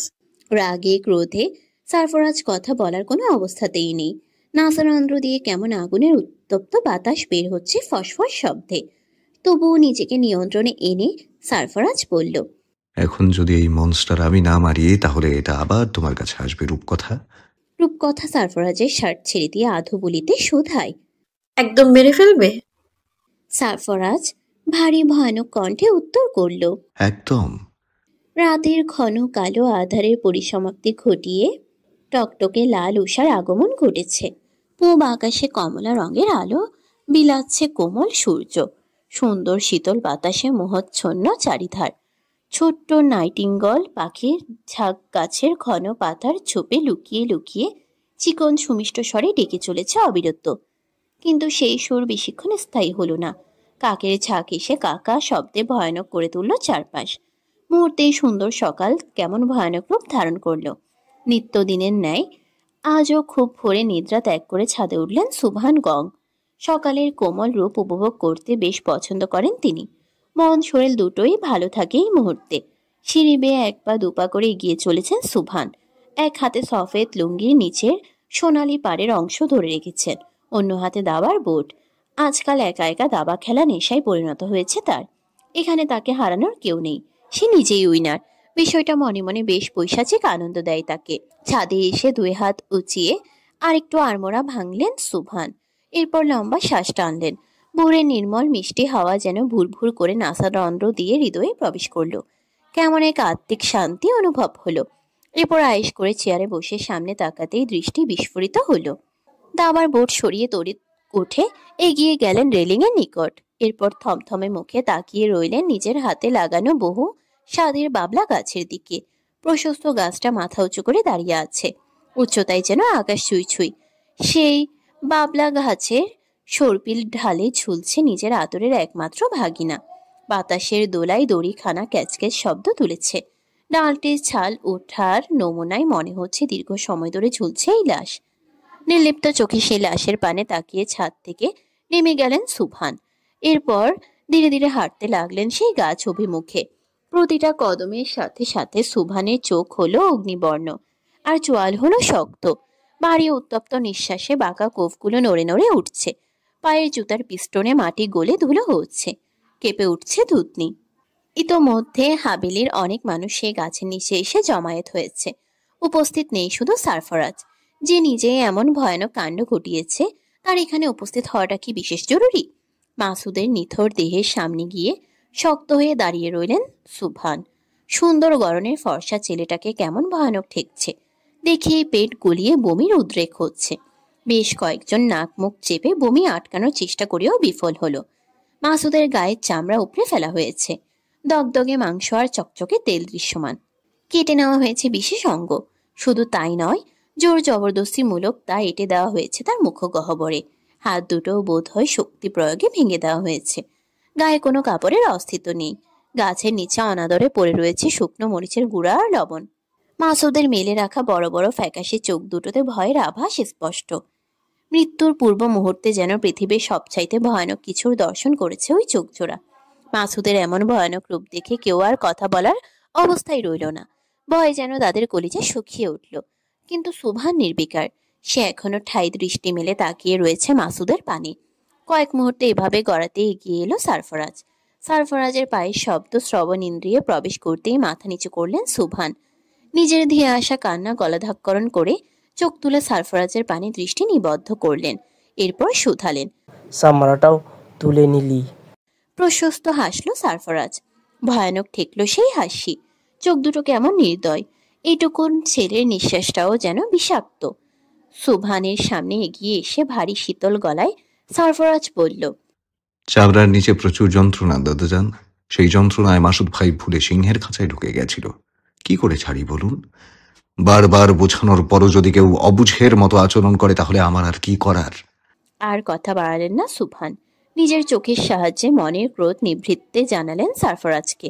রাগে ক্রোধে সারফরাজ কথা বলার কোনো অবস্থাতেই নেই। নাসারন্ধ্র দিয়ে কেমন আগুনের উত্তপ্ত বাতাস বের হচ্ছে ফসফস শব্দে। তবুও নিজেকে নিয়ন্ত্রণে এনে সারফরাজ বলল, এখন যদি এই মনস্টার আমি না মারি তাহলে এটা আবার তোমার কাছে আসবে রূপকথা। রূপকথা সারফরাজের শার্ট ছেড়ে দিয়ে আধো বলিতে শোধায়, একদম মেরে ফেলবে? সারফরাজ ভারী ভয়ানক কণ্ঠে উত্তর করল, একদম। রাতের ঘন কালো আধারের পরিসমাপ্তি ঘটিয়ে টকটকে লাল উষার আগমন ঘটেছে। পূব আকাশে কমলা রঙের আলো বিলাচ্ছে কোমল সূর্য। সুন্দর শীতল বাতাসে মোহচ্ছন্ন চারিধার। ছোট্ট নাইটিঙ্গল পাখির ঝাঁক গাছের ঘন পাতার ছোপে লুকিয়ে লুকিয়ে চিকন সুমিষ্ট স্বরে ডেকে চলেছে অবিরত। কিন্তু সেই সুর বেশিক্ষণ স্থায়ী হলো না। কাকের ঝাঁক এসে কাকা শব্দে ভয়ানক করে তুলল চারপাশ। মুহূর্তেই সুন্দর সকাল কেমন ভয়ানক রূপ ধারণ করল। নিত্যদিনের ন্যায় আজও খুব ভোরে নিদ্রা ত্যাগ করে ছাদে উঠলেন সুবহান গং। সকালের কোমল রূপ উপভোগ করতে বেশ পছন্দ করেন তিনি। মন শরীর দুটোই ভালো থাকে এই মুহূর্তে। সিঁড়ি বেয়ে এক পা দুপা করে এগিয়ে চলেছেন সুভান। এক হাতে সফেদ লুঙ্গির নিচের সোনালি পাড়ের অংশ ধরে রেখেছেন, অন্য হাতে দাবার বোর্ড। আজকাল একা একা দাবা খেলা নেশায় পরিণত হয়েছে তার। এখানে তাকে হারানোর কেউ নেই, সে নিজেই উইনার। বিষয়টা মনে মনে বেশ পৈশাচিক আনন্দ দেয় তাকে। ছাদে এসে দুই হাত উঁচিয়ে আরেকটু আড়মোড়া ভাঙলেন সুভান। এরপর লম্বা শ্বাস টানলেন। ভোরের নির্মল মিষ্টি হাওয়া যেন ভুর ভুর করে নাসারন্ধ্র দিয়ে হৃদয়ে প্রবেশ করলো। কেমন এক আত্মিক শান্তি অনুভব হলো। এরপর আয়েশ করে চেয়ারে বসে সামনে তাকাতেই দৃষ্টি বিস্ফোরিত হলো। দাবার বোর্ড সরিয়ে তড়িৎ উঠে এগিয়ে গেলেন রেলিং এর নিকট। এরপর থমথমে মুখে তাকিয়ে রইলেন নিজের হাতে লাগানো বহু স্বাদের বাবলা গাছের দিকে। প্রশস্ত গাছটা মাথা উঁচু করে দাঁড়িয়ে আছে, উচ্চতায় যেন আকাশ ছুঁই ছুঁই। সেই বাবলা গাছের সর্পিল ঢালে ঝুলছে নিজের আদরের একমাত্র ভাগিনা। বাতাসের দোলায় দড়িখানা ক্যাচক্যাচ শব্দ তুলেছে। ডালটির ছাল ওঠার নমুনায় মনে হচ্ছে দীর্ঘ সময় ধরে ঝুলছে এই লাশ। নির্লিপ্ত চোখে সেই লাশের পানে তাকিয়ে ছাদ থেকে নেমে গেলেন সুভান। এরপর ধীরে ধীরে হাঁটতে লাগলেন সেই গাছ অভিমুখে। প্রতিটা কদমের সাথে সাথে সুভানের চোখ হলো অগ্নিবর্ণ, আর চোয়াল হলো শক্ত। ভারী উত্তপ্ত নিঃশ্বাসে বাঁকা কোফগুলো নড়ে নড়ে উঠছে। পায়ের জুতার পিস্টনে মাটি গলে ধুলো হচ্ছে, কেঁপে উঠছে ধুতনি। ইতোমধ্যে হাবিলির অনেক মানুষ সেই গাছের নিচে এসে জমায়েত হয়েছে। উপস্থিত নেই শুধু সারফরাজ, যে নিজে এমন ভয়ানক কাণ্ড ঘটিয়েছে। তার এখানে উপস্থিত হওয়াটা কি বিশেষ জরুরি? মাসুদের নিথর দেহের সামনে গিয়ে শক্ত হয়ে দাঁড়িয়ে রইলেন সুভান। সুন্দর গড়নের ফর্সা ছেলেটাকে কেমন ভয়ানক ঠেকছে। দেখিয়ে পেট গলিয়ে বমির উদ্রেক হচ্ছে। বেশ কয়েকজন নাক মুখ চেপে বমি আটকানোর চেষ্টা করেও বিফল হলো। মাসুদের গায়ের চামড়া উপড়ে ফেলা হয়েছে, দগদগে মাংস আর চকচকে তেল দৃশ্যমান। কেটে নেওয়া হয়েছে বিশেষ অঙ্গ। শুধু তাই নয়, জোর জবরদস্তিমূলক তা এঁটে দেওয়া হয়েছে তার মুখগহ্বরে। হাত দুটো বোধ হয় শক্তি প্রয়োগে ভেঙে দেওয়া হয়েছে। গায়ে কোনো কাপড়ের অস্তিত্ব নেই। গাছের নিচে অনাদরে পড়ে রয়েছে শুকনো মরিচের গুঁড়া আর লবণ। মাসুদের মেলে রাখা বড় বড় ফ্যাকাশে চোখ দুটোতে ভয়ের আভাস স্পষ্ট। মৃত্যুর পূর্ব মুহূর্তে যেন পৃথিবীর সবচাইতে ভয়ানক কিছুর দর্শন করেছে ওই চোখ জোড়া। মাসুদের এমন ভয়ানক রূপ দেখে কেউ আর কথা বলার অবস্থায় রইল না। ভয়ে যেন তাদের কলিজা শুকিয়ে উঠল। কিন্তু সুভান নির্বিকার। সে এখনো ঠাই দৃষ্টি মেলে তাকিয়ে রয়েছে মাসুদের পানে। কয়েক মুহূর্তে এভাবে গড়াতে এগিয়ে এলো সারফরাজ। সারফরাজের পায়ের শব্দ শ্রবণ ইন্দ্রিয়ে প্রবেশ করতেই মাথা নিচু করলেন সুভান। নিজের ধেয়ে আসা কান্না গলাধাক্করণ করে চোখ তুলে সারফরাজের পানে দৃষ্টি নিবদ্ধ করলেন। এরপর শুধালেন, চামড়াটাও তুলে নিলি? প্রশস্ত হাসল সারফরাজ। ভয়ানক ঠেকল সেই হাসি। চোখ দুটো কেমন নির্দয়। এইটুকুন ছেলের নিঃশ্বাসটাও যেন বিষাক্ত। সুভানের সামনে এগিয়ে এসে ভারী শীতল গলায় সারফরাজ বলল, চামড়ার নিচে প্রচুর যন্ত্রণা দাদাজান। সেই যন্ত্রণায় মাসুদ ভাই ভুলে সিংহের খাঁচায় ঢুকে গেছিল। কি করে ছাড়ি বলুন? বারবার বোঝানোর পরও যদি কেউ অবুঝের মতো আচরণ করে তাহলে আমার আর কি করার? আর কথা বাড়ালেন না সুভান। নিজের চোখের সাহায্যে মনের ক্রোধ নিভৃত্তে জানালেন সারফরাজকে।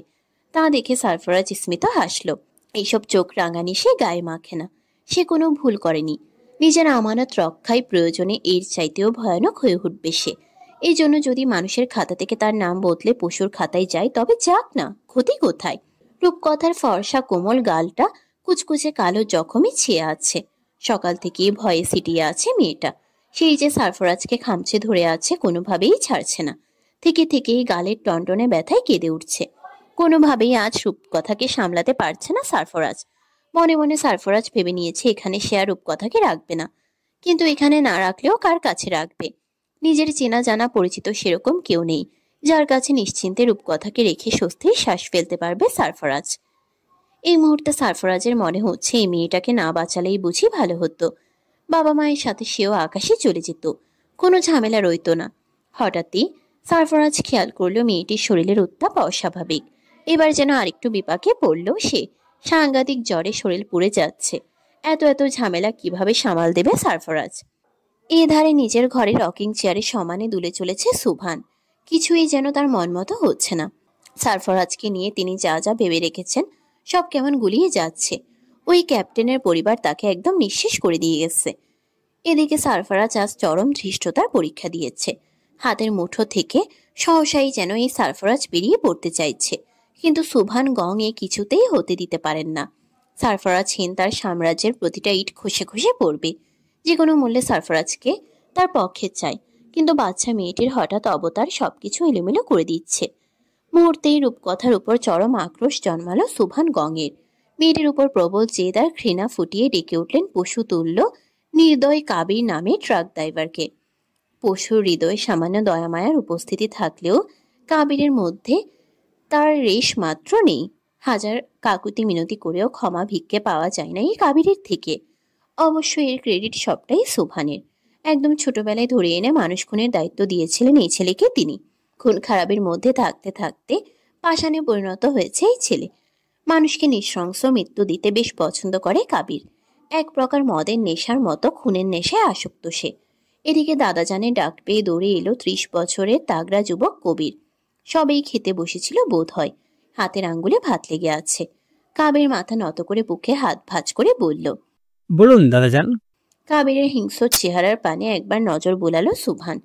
তা দেখে সারফরাজ স্মিত হাসল। এইসব চোখ রাঙানি সে গায়ে মাখে না। সে কোনো ভুল করেনি। নিজের আমানত রক্ষায় প্রয়োজনে এর চাইতেও ভয়ানক হয়ে উঠবে সে। এই জন্য যদি মানুষের খাতা থেকে তার নাম বদলে পশুর খাতায় যায় তবে যাক না, ক্ষতি কোথায়? রূপকথার ফর্সা কোমল গালটা কুচকুচে কালো জখমে ছেয়ে আছে। সকাল থেকেই ভয়ে সিটিয়ে আছে মেয়েটা। সেই যে সারফরাজকে খামচে ধরে আছে, কোনোভাবেই ছাড়ছে না। থেকে থেকেই গালের টনটনে ব্যথায় কেঁদে উঠছে। কোনোভাবেই আজ রূপকথাকে সামলাতে পারছে না সারফরাজ। মনে মনে সারফরাজ ভেবে নিয়েছে এখানে সে আর রূপকথাকে রাখবে না। কিন্তু এখানে না রাখলেও কার কাছে রাখবে? নিজের চেনা জানা পরিচিত সেরকম কেউ নেই যার কাছে নিশ্চিন্তে রূপকথাকে রেখে স্বস্তির শ্বাস ফেলতে পারবে সারফরাজ। এই মুহূর্তে সারফরাজের মনে হচ্ছে এই মেয়েটাকে না বাঁচালেই বুঝি ভালো হতো। বাবা মায়ের সাথে সেও আকাশে চলে যেত, কোনো ঝামেলা রইত না। হঠাৎই সারফরাজ খেয়াল করলো মেয়েটির শরীরের উত্তাপ অস্বাভাবিক। এবার যেন আরেকটু বিপাকে পড়ল সে। সাংঘাতিক জ্বরে শরীর পুড়ে যাচ্ছে। এত এত ঝামেলা কিভাবে সামাল দেবে সারফরাজ? এ ধারে নিজের ঘরে রকিং চেয়ারে সমানে দুলে চলেছে সুভান। কিছুই যেন তার মন মতো হচ্ছে না। সারফরাজকে নিয়ে তিনি যা যা ভেবে রেখেছেন সব কেমন গুলিয়ে যাচ্ছে। ওই ক্যাপ্টেনের পরিবার তাকে একদম নিঃশেষ করে দিয়ে গেছে। এদিকে সারফারাজ আজ চরম ধৃষ্টতার পরীক্ষা দিয়েছে। হাতের মুঠো থেকে সহসাই যেন এই সারফারাজ বেরিয়ে পড়তে চাইছে, কিন্তু সুভান গং এ কিছুতেই হতে দিতে পারেন না। সারফারাজ হিন তার সাম্রাজ্যের প্রতিটা ইট খসে খসে পড়বে, যে কোনো মূল্যে সারফারাজকে তার পক্ষে চাই। কিন্তু বাচ্চা মেয়েটির হঠাৎ অবতার সবকিছু এলোমেলো করে দিচ্ছে। মুহূর্তেই রূপকথার উপর চরম আক্রোশ জন্মালো সুভান গংয়ের। মেয়েটির উপর প্রবল জেদ আর ঘৃণা ফুটিয়ে ডেকে উঠলেন পশু তুল্য নির্দয় কাবির নামে ট্রাক ড্রাইভারকে। পশুর হৃদয়ে সামান্য দয়ামায়ার উপস্থিতি থাকলেও কাবিরের মধ্যে তার রেশ মাত্র নেই। হাজার কাকুতি মিনতি করেও ক্ষমা ভিক্ষে পাওয়া যায় না এই কাবিরের থেকে। অবশ্য এর ক্রেডিট সবটাই সুভানের। একদম ছোটবেলায় ধরে এনে মানুষ খুনের দায়িত্ব দিয়েছিলেন এই ছেলেকে তিনি। খুন খারাপের মধ্যে থাকতে থাকতে পাষাণে পরিণত হয়েছে এই ছেলে। মানুষকে নৃশংস মৃত্যু দিতে বেশ পছন্দ করে কাবির। এক প্রকার মদের নেশার মতো খুনের নেশায় আসক্ত সে। এদিকে দাদাজানের ডাক পেয়ে দৌড়ে এলো 30 বছরের তাগড়া যুবক কবির। সবেই খেতে বসেছিল বোধ হয়। হাতের আঙ্গুলে ভাত লেগে আছে। কাবির মাথা নত করে বুকে হাত ভাঁজ করে বলল, বলুন দাদাজান। কাবিরের হিংস্র চেহারার পানে একবার নজর বোলালো সুভান।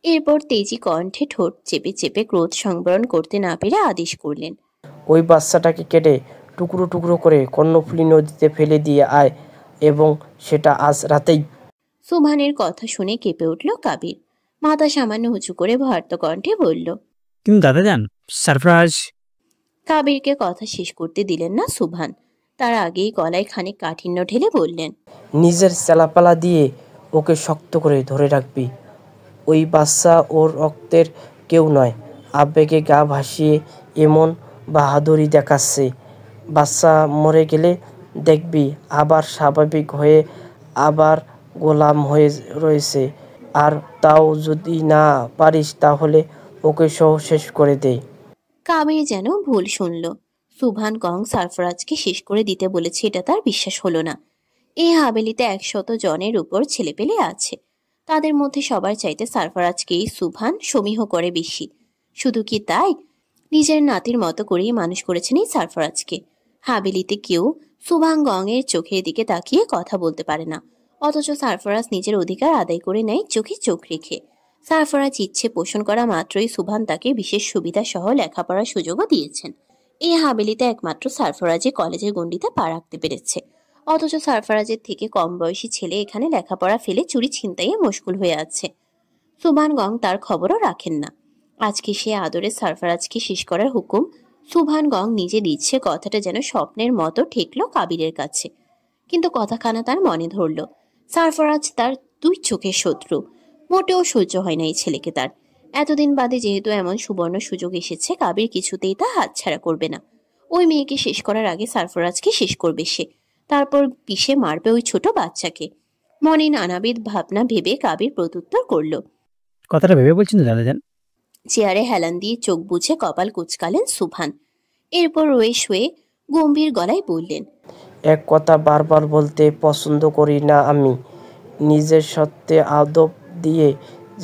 এরপর তেজি কণ্ঠে ঠোঁট চেপে চেপে ক্রোধ সংবরণ করতে না পেরে আদেশ করলেন, ওই বাচ্চাটাকে কেটে টুকরো টুকরো করে কর্ণফুলী নদীতে ফেলে দিয়ে আয়, এবং সেটা আজ রাতেই। সুভানের কথা শুনে কেঁপে উঠল কাবির। মাথা সামান্য উঁচু করে ভয়ার্ত কণ্ঠে বলল, কিন্তু দাদাজান, সারফরাজ। কাবিরকে কথা শেষ করতে দিলেন না সুভান। তার আগেই গলায় খানিক কাঠিন্য ঢেলে বললেন, নিজের চেলাপালা দিয়ে ওকে শক্ত করে ধরে রাখবি। ওই বাচ্চা ওর রক্তের কেউ নয়। আবেগে গা ভাসিয়ে এমন বাহাদুরি দেখাচ্ছে। বাচ্চা মরে গেলে দেখবি আবার স্বাভাবিক হয়ে আবার গোলাম হয়ে রয়েছে। আর তাও যদি না পারিস তাহলে ওকে সহ শেষ করে দে। কাবির যেন ভুল শুনল। সুভান গং সারফরাজকে শেষ করে দিতে বলেছে এটা তার বিশ্বাস হলো না। এই হাবেলিতে 100 জনের উপর ছেলেপেলে আছে। তাদের মধ্যে সবার চাইতে সারফরাজকেই সুভান সমীহ করে বেশি। শুধু কি তাই, নিজের নাতির মতো করেই মানুষ করেছেন এই সারফরাজকে। হাবেলিতে কেউ সুভান গং এর চোখের দিকে তাকিয়ে কথা বলতে পারে না, অথচ সারফরাজ নিজের অধিকার আদায় করে নেয় চোখে চোখ রেখে। সারফরাজ ইচ্ছে পোষণ করা মাত্রই সুভান তাকে বিশেষ সুবিধা সহ লেখাপড়ার সুযোগও দিয়েছেন। এই হাবেলিতে একমাত্র সারফরাজে কলেজের গণ্ডিতে পা রাখতে পেরেছে, অথচ সারফরাজের থেকে কম বয়সী ছেলে এখানে লেখাপড়া ফেলে চুরি ছিনতাইয়ে মশগুল হয়ে আছে। সুভান গং তার খবরও রাখেন না। আজকে সে আদরে সারফরাজকে শেষ করার হুকুম সুভান গং নিজে দিচ্ছে। কথাটা যেন স্বপ্নের মতো ঠেকলো কাবিরের কাছে। কিন্তু কথাখানা তার মনে ধরল। সারফরাজ তার 2 চোখের শত্রু। মোটেও সহ্য হয় না এই ছেলেকে তার। এতদিন বাদে যেহেতু এমন সুবর্ণ সুযোগ এসেছে, কাবির কিছুতেই তা হাতছাড়া করবে না। ওই মেয়েকে শেষ করার আগে সারফরাজকে শেষ করবে সে। তারপর পিষে মারবে ওই ছোট বাচ্চাকে। মনে নানাবিধ ভাবনা ভেবে কাবির প্রত্যুত্তর করল। কথাটা ভেবে বলছেন তো দাদাজান? চেয়ারে হেলান দিয়ে চোখ বুঝে কপাল কুঁচকালেন সুভান। এরপর রয়ে শুয়ে গম্ভীর গলায় বললেন, এক কথা বারবার বলতে পছন্দ করি না আমি। নিজের সত্ত্বে আদব দিয়ে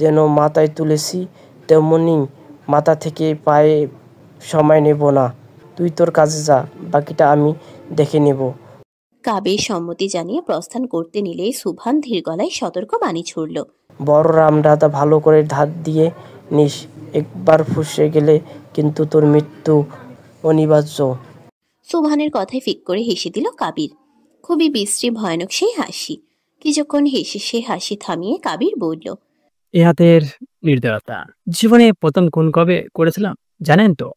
যেন মাথায় তুলেছি, তেমনি মাথা থেকে পায়ে সময় নেব না। তুই তোর কাজে যা, বাকিটা আমি দেখে নেব। কাবির সম্মতি জানিয়ে প্রস্থান করতে নিলেই সুভান ধীর গলায় সতর্ক বাণী ছুড়ল, বড় রামদাদা ভালো করে ধার দিয়ে নিস। একবার ফুঁসে গেলে কিন্তু তোর মৃত্যু অনিবার্য। সুভানের কথায় ফিক করে হেসে দিল কাবির। খুবই বিশ্রী ভয়ানক সেই হাসি। কিছুক্ষণ হেসে সে হাসি থামিয়ে কাবির বলল, এ হাতের নির্দয়তা। জীবনে প্রথম খুন কবে করেছিলাম জানেন তো?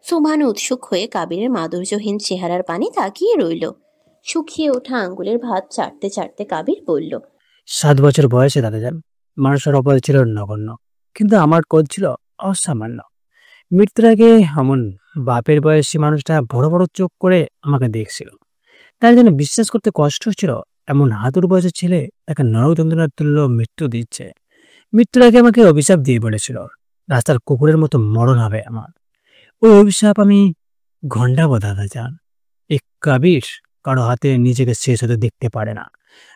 সুভান উৎসুক হয়ে কাবিরের মাধুর্যহীন চেহারার পানে তাকিয়ে রইল। শুকিয়ে ওঠা আঙ্গুলের ভাত চাটতে চাটতে কাবির বলল, 7 বছর বয়সে দাদাজান। মানুষের অপরাধ ছিল নগণ্য, কিন্তু আমার কোধ ছিল অসামান্য। মৃত্যুর আগে এমন বাপের বয়সী মানুষটা বড় বড় চোখ করে আমাকে দেখছিল। তার জন্য বিশ্বাস করতে কষ্ট হচ্ছিল এমন হাতুর বয়সের ছেলে তাকে নরক যন্ত্রণার তুল্য মৃত্যু দিচ্ছে। মৃত্যুর আগে আমাকে অভিশাপ দিয়ে বলেছিল রাস্তার কুকুরের মতো মরণ হবে আমার। ওই অভিশাপ আমি ঘন্টাবো দাদাজান। এই কাবির কারো হাতে নিজেকে শেষ হতে দেখতে পারে না।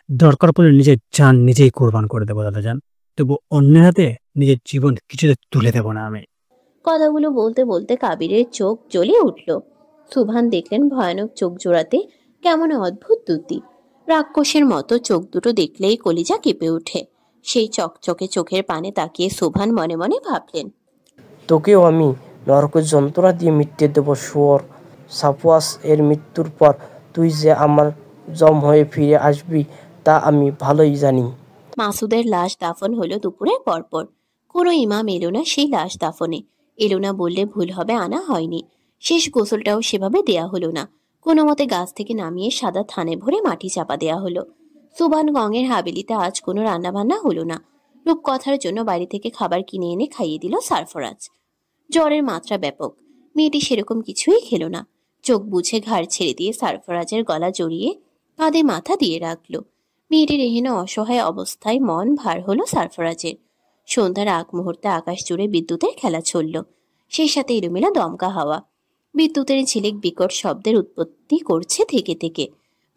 দরকার পড়লে নিজের জান নিজেই কোরবান করে দেবো দাদাজান, তবু অন্যের হাতে নিজের জীবন কিছুতে তুলে দেব না আমি। কথাগুলো বলতে বলতে কাবিরের চোখ জ্বলে উঠল। সুভান দেখলেন ভয়ানক চোখ জোড়াতে কেমন অদ্ভুত দ্যুতি। রাক্ষসের মতো চোখ দুটো দেখলেই কলিজা কেঁপে ওঠে। সেই চকচকে চোখের পানে তাকিয়ে শোভান মনে মনে ভাবলেন, তোকেও আমি নরক যন্ত্রণা দিয়ে মিটতে দেব শুয়োর। সাফওয়াস এর মৃত্যুর পর তুই যে আমার জম হয়ে ফিরে আসবি তা আমি ভালোই জানি। মাসুদের লাশ দাফন হলো দুপুরের পরপর। কোনো ইমাম এলো না সেই লাশ দাফনে। এলো না বললে ভুল হবে, আনা হয়নি। শেষ গোসলটাও সেভাবে দেয়া হলো না। কোনো মতে গাছ থেকে নামিয়ে সাদা থানে ভরে মাটি চাপা দেয়া হলো। সুবান গঙের হাবেলিতে আজ কোনো রান্নাবান্না হলো না। রূপকথার জন্য বাইরে থেকে খাবার কিনে এনে খাইয়ে দিল সারফরাজ। জ্বরের মাত্রা ব্যাপক। মেয়েটি সেরকম কিছুই খেলো না। চোখ বুঝে ঘাড় ছেড়ে দিয়ে সারফরাজের গলা জড়িয়ে কাঁধে মাথা দিয়ে রাখলো। মেয়েটির এহেন অসহায় অবস্থায় মন ভার হলো সারফরাজের। সন্ধ্যার আগ মুহূর্তে আকাশ জুড়ে বিদ্যুতের খেলা চলল। সেই সাথে এলোমেলো দমকা হাওয়া। বিদ্যুতের ঝিলিক বিকট শব্দের উৎপত্তি করছে থেকে থেকে।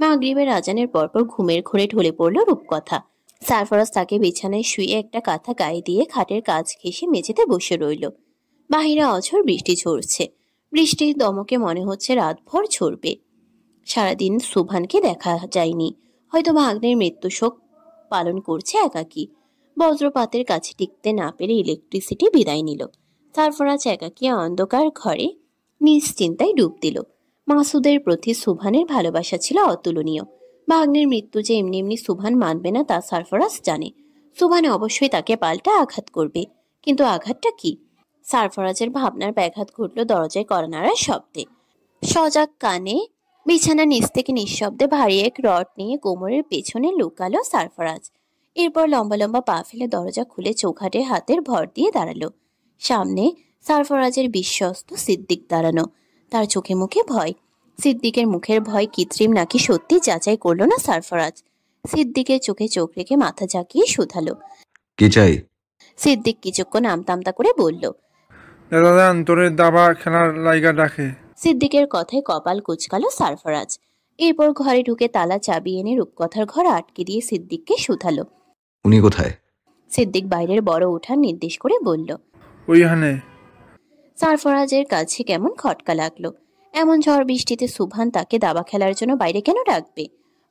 মাগরিবের আজানের পরপর ঘুমের ঘোরে ঢলে পড়ল রূপকথা। সারফরাজ তাকে বিছানায় শুয়ে একটা কাঁথা গায়ে দিয়ে খাটের কাজ ঘেঁষে মেঝেতে বসে রইল। বাহিরে অঝোর বৃষ্টি ঝরছে। বৃষ্টির দমকে মনে হচ্ছে রাতভর ঝরবে। সারাদিন সুভানকে দেখা যায়নি। হয়তো ভাগ্নের মৃত্যু শোক পালন করছে একাকী। বজ্রপাতের কাছে টিকতে না পেরে ইলেকট্রিসিটি বিদায় নিল। সারফরাজ একাকী অন্ধকার ঘরে নিশ্চিন্তায় ডুব দিল। মাসুদের প্রতি সুভানের ভালোবাসা ছিল অতুলনীয়। ভাগ্নের মৃত্যু যে এমনি এমনি সুভান মানবে না তা সারফরাজ জানে। সুভান অবশ্যই তাকে পাল্টা আঘাত করবে, কিন্তু আঘাতটা কি? সারফরাজের ভাবনার ব্যাঘাত ঘটল দরজায় কড়া নাড়ার শব্দে। সজাগ কানে বিছানার নিচ থেকে নিঃশব্দে ভারী এক রড নিয়ে কোমরের পেছনে লুকালো সারফরাজ। এরপর লম্বা লম্বা পা ফেলে দরজা খুলে চৌখাটে হাতের ভর দিয়ে দাঁড়ালো। সামনে সারফরাজের বিশ্বস্ত সিদ্দিক দাঁড়ানো। তার চোখে মুখে ভয়। সিদ্দিকের মুখের ভয় কৃত্রিম নাকি সত্যি যাচাই করলো না সারফরাজ। সিদ্দিকের চোখে চোখ রেখে মাথা ঝাঁকিয়ে শুধালো। কি চাই? সিদ্দিক কিছুক্ষণ আমতামতা করে বলল, দাদা তোরে দাবা খেলার লাইগা ডাকে। সিদ্দিকের কথায় কপাল কুচকালো সারফরাজ। এরপর ঘরে ঢুকে তালা চাবি এনে রূপকথার ঘর আটকে দিয়ে সিদ্দিককে শুধালো। উনি কোথায়? সিদ্দিক বাইরের বড় উঠান নির্দেশ করে বলল। ওইখানে। সারফরাজের কাছে কেমন খটকা লাগলো। এমন ঝড় বৃষ্টিতে সুভান তাকে দাবা খেলার জন্য বাইরে কেন ডাকবে?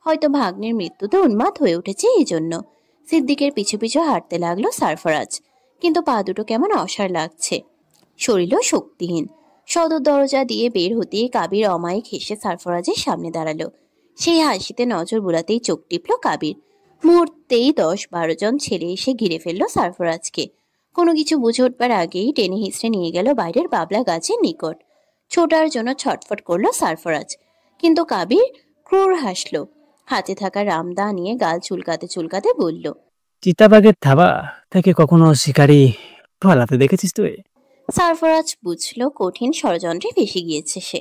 হয়তো ভাগ্নের মৃত্যুতে উন্মাদ হয়ে উঠেছে এই জন্য। সিদ্দিকের পিছু পিছু হাঁটতে লাগলো সারফরাজ। কিন্তু পা দুটো কেমন অসাড় লাগছে। শরীরও শক্তিহীন। সদর দরজা দিয়ে বের হতেই কাবির অমায়িক হেসে সারফরাজের সামনে দাঁড়ালো। সেই হাসিতে নজর বুলাতেই চোখ টিপল কাবির। মুহূর্তেই 10-12 জন ছেলে এসে ঘিরে ফেললো সারফরাজকে। কোনো কিছু বুঝে উঠবার আগেই টেনে হিঁচড়ে নিয়ে গেল বাইরের বাবলা গাছের নিকট। ছোটার জন্য ছটফট করলো সারফরাজ, কিন্তু কাবির ক্রূর হাসলো। হাতে থাকা রামদা নিয়ে গাল চুলকাতে চুলকাতে বলল, চিতাবাঘের থাবা থেকে কখনো শিকারি পালাতে দেখেছিস তুই? সারফরাজ বুঝলো কঠিন ষড়যন্ত্রে ফেসে গিয়েছে সে।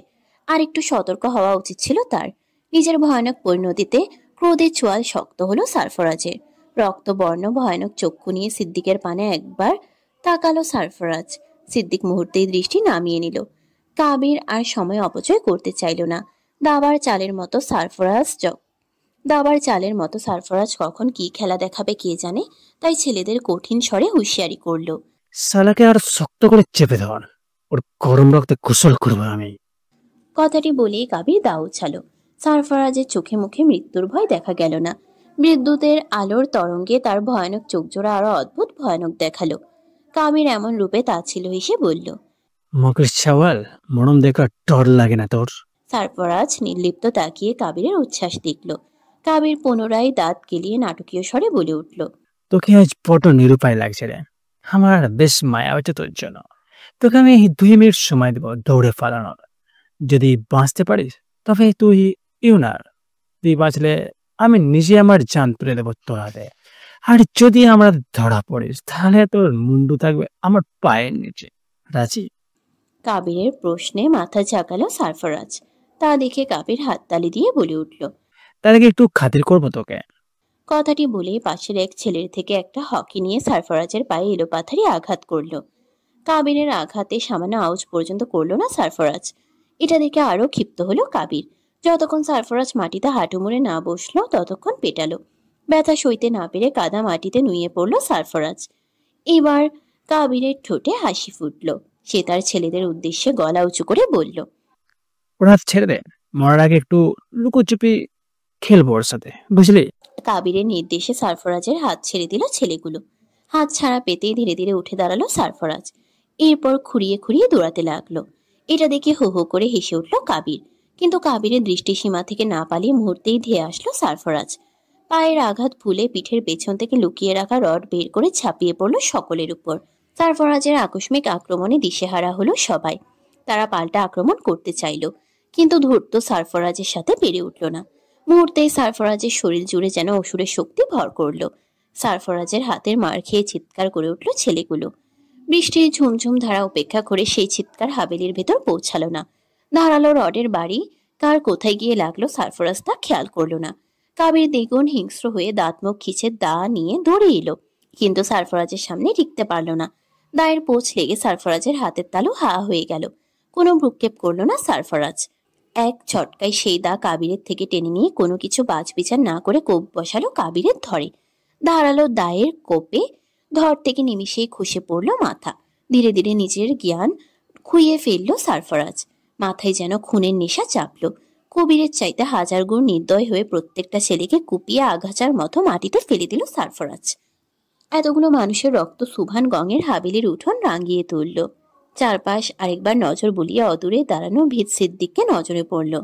আর একটু সতর্ক হওয়া উচিত ছিল তার। নিজের ভয়ানক পরিণতিতে ক্রোধের চোয়াল শক্ত হলো সারফরাজের। রক্তবর্ণ ভয়ানক চক্ষু নিয়ে সিদ্দিকের পানে একবার তাকালো সারফরাজ। সিদ্দিক মুহূর্তেই দৃষ্টি নামিয়ে নিল। কাবির আর সময় অপচয় করতে চাইল না। দাবার চালের মতো সারফরাজ কখন কি খেলা দেখাবে কে জানে। তাই ছেলেদের কঠিন স্বরে হুঁশিয়ারি করলো, শালাকে আর শক্ত করে চেপে ধর, ওর গরম রক্তে গোসল করবো আমি। কথাটি বলেই কাবির দাও উছালো। সারফরাজের চোখে মুখে মৃত্যুর ভয় দেখা গেল না। বিদ্যুতের আলোর তরঙ্গে তার ভয়ানক চোখজোড়া আরো অদ্ভুত ভয়ানক দেখালো। কাবির এমন রূপে তাচ্ছিল্য হেসে বলল, মকের চাওয়াল মরম দেখা ডর লাগে না তোর? সারফরাজ নির্লিপ্ত তাকিয়ে কাবিরের উচ্ছ্বাস দেখল। কাবির পুনরায় দাঁত গেলিয়ে নাটকীয় স্বরে বলে উঠল, তোকে আজ বড় নিরুপায় লাগছে রে। আমার বেশ মায়া হচ্ছে তোর জন্য। তোকে আমি 2 মিনিট সময় দেবো দৌড়ে পালানোর। যদি বাঁচতে পারিস তবে তুই ইউনার। তুই বাঁচলে আমি নিজে আমার জান তুলে দেবো তোর হাতে। আর যদি আমরা ধরা পড়িস তাহলে তোর মুন্ডু থাকবে আমার পায়ের নিচে। রাজি? কাবিরের প্রশ্নে মাথা ঝাঁকালো সারফরাজ। তা দেখে কাবির হাততালি দিয়ে বলে উঠল, তার আগে একটু খাতির করবো তোকে। কথাটি বলে পাশের এক ছেলের থেকে একটা হকি নিয়ে সারফরাজের পায়ে এলোপাথারি আঘাত করলো। কাবিরের আঘাতে সামান্য আউজ পর্যন্ত করলো না সারফরাজ। এটা দেখে আরো ক্ষিপ্ত হলো কাবির। যতক্ষণ সারফরাজ মাটিতে হাঁটু মুড়ে না বসলো ততক্ষণ পেটালো। ব্যথা সইতে না পেরে কাদা মাটিতে নুয়ে পড়লো সারফরাজ। এবার কাবিরের ঠোঁটে হাসি ফুটলো। সে তার ছেলেদের উদ্দেশ্যে গলা উঁচু করে বলল, ওরা ছেড়ে দে, মরার আগে একটু লুকোচুপি খেলবো ওর সাথে, বুঝলি? কাবিরের নির্দেশে সারফরাজের হাত ছেড়ে দিল ছেলেগুলো। হাত ছাড়া পেতেই ধীরে ধীরে উঠে দাঁড়ালো সারফরাজ। এরপর খুঁড়িয়ে খুঁড়িয়ে দৌড়াতে লাগলো। এটা দেখে হো হো করে হেসে উঠল কাবির। কিন্তু কাবিরের দৃষ্টিসীমা থেকে না পালিয়ে মুহূর্তেই ধেয়ে আসলো সারফরাজ। পায়ের আঘাত ভুলে পিঠের পেছন থেকে লুকিয়ে রাখা রড বের করে ঝাঁপিয়ে পড়ল সকলের উপর। সারফরাজের আকস্মিক আক্রমণে দিশেহারা হলো সবাই। তারা পাল্টা আক্রমণ করতে চাইল, কিন্তু ধূর্ত সারফরাজের সাথে পেরে উঠল না। মুহূর্তেই সারফরাজের শরীর জুড়ে যেন অসুরের শক্তি ভর করল। সারফরাজের হাতের মার খেয়ে চিৎকার করে উঠল ছেলেগুলো। বৃষ্টির ঝুমঝুম ধারা উপেক্ষা করে সেই চিৎকার হাবেলির ভেতর পৌঁছালো না। ধারালো রডের বাড়ি কার কোথায় গিয়ে লাগলো সারফরাজ তা খেয়াল করলো না। কাবির দ্বিগুণ হিংস্র হয়ে দাঁত মুখ খিচে দা নিয়ে দৌড়ে এলো, কিন্তু সারফরাজের সামনে টিকতে পারল না। দায়ের পোঁচ লেগে সারফরাজের হাতের তালু হা হয়ে গেল। কোনো ভ্রুক্ষেপ করল না সারফরাজ। এক ঝটকায় সেই দা কাবিরের থেকে টেনে নিয়ে কোনো কিছু বাছবিচার না করে কোপ বসালো কাবিরের ধরে। ধারালো দায়ের কোপে ধর থেকে নিমিষেই খসে পড়ল মাথা। ধীরে ধীরে নিজের জ্ঞান খুইয়ে ফেলল সারফরাজ। মাথায় যেন খুনের নেশা চাপল। কবিরের চাইতে হাজার গুণ নির্দয় হয়ে প্রত্যেকটা ছেলেকে কুপিয়ে আঘাচার মতো মাটিতে ফেলে দিল সারফরাজ। এতগুলো মানুষের রক্ত সুভান গঙের হাবিলির উঠোন রাঙিয়ে তুলল। চারপাশ আরেকবার নজর বুলিয়ে অদূরে দাঁড়ানো ভিত সিদ্দিককে নজরে পড়ল।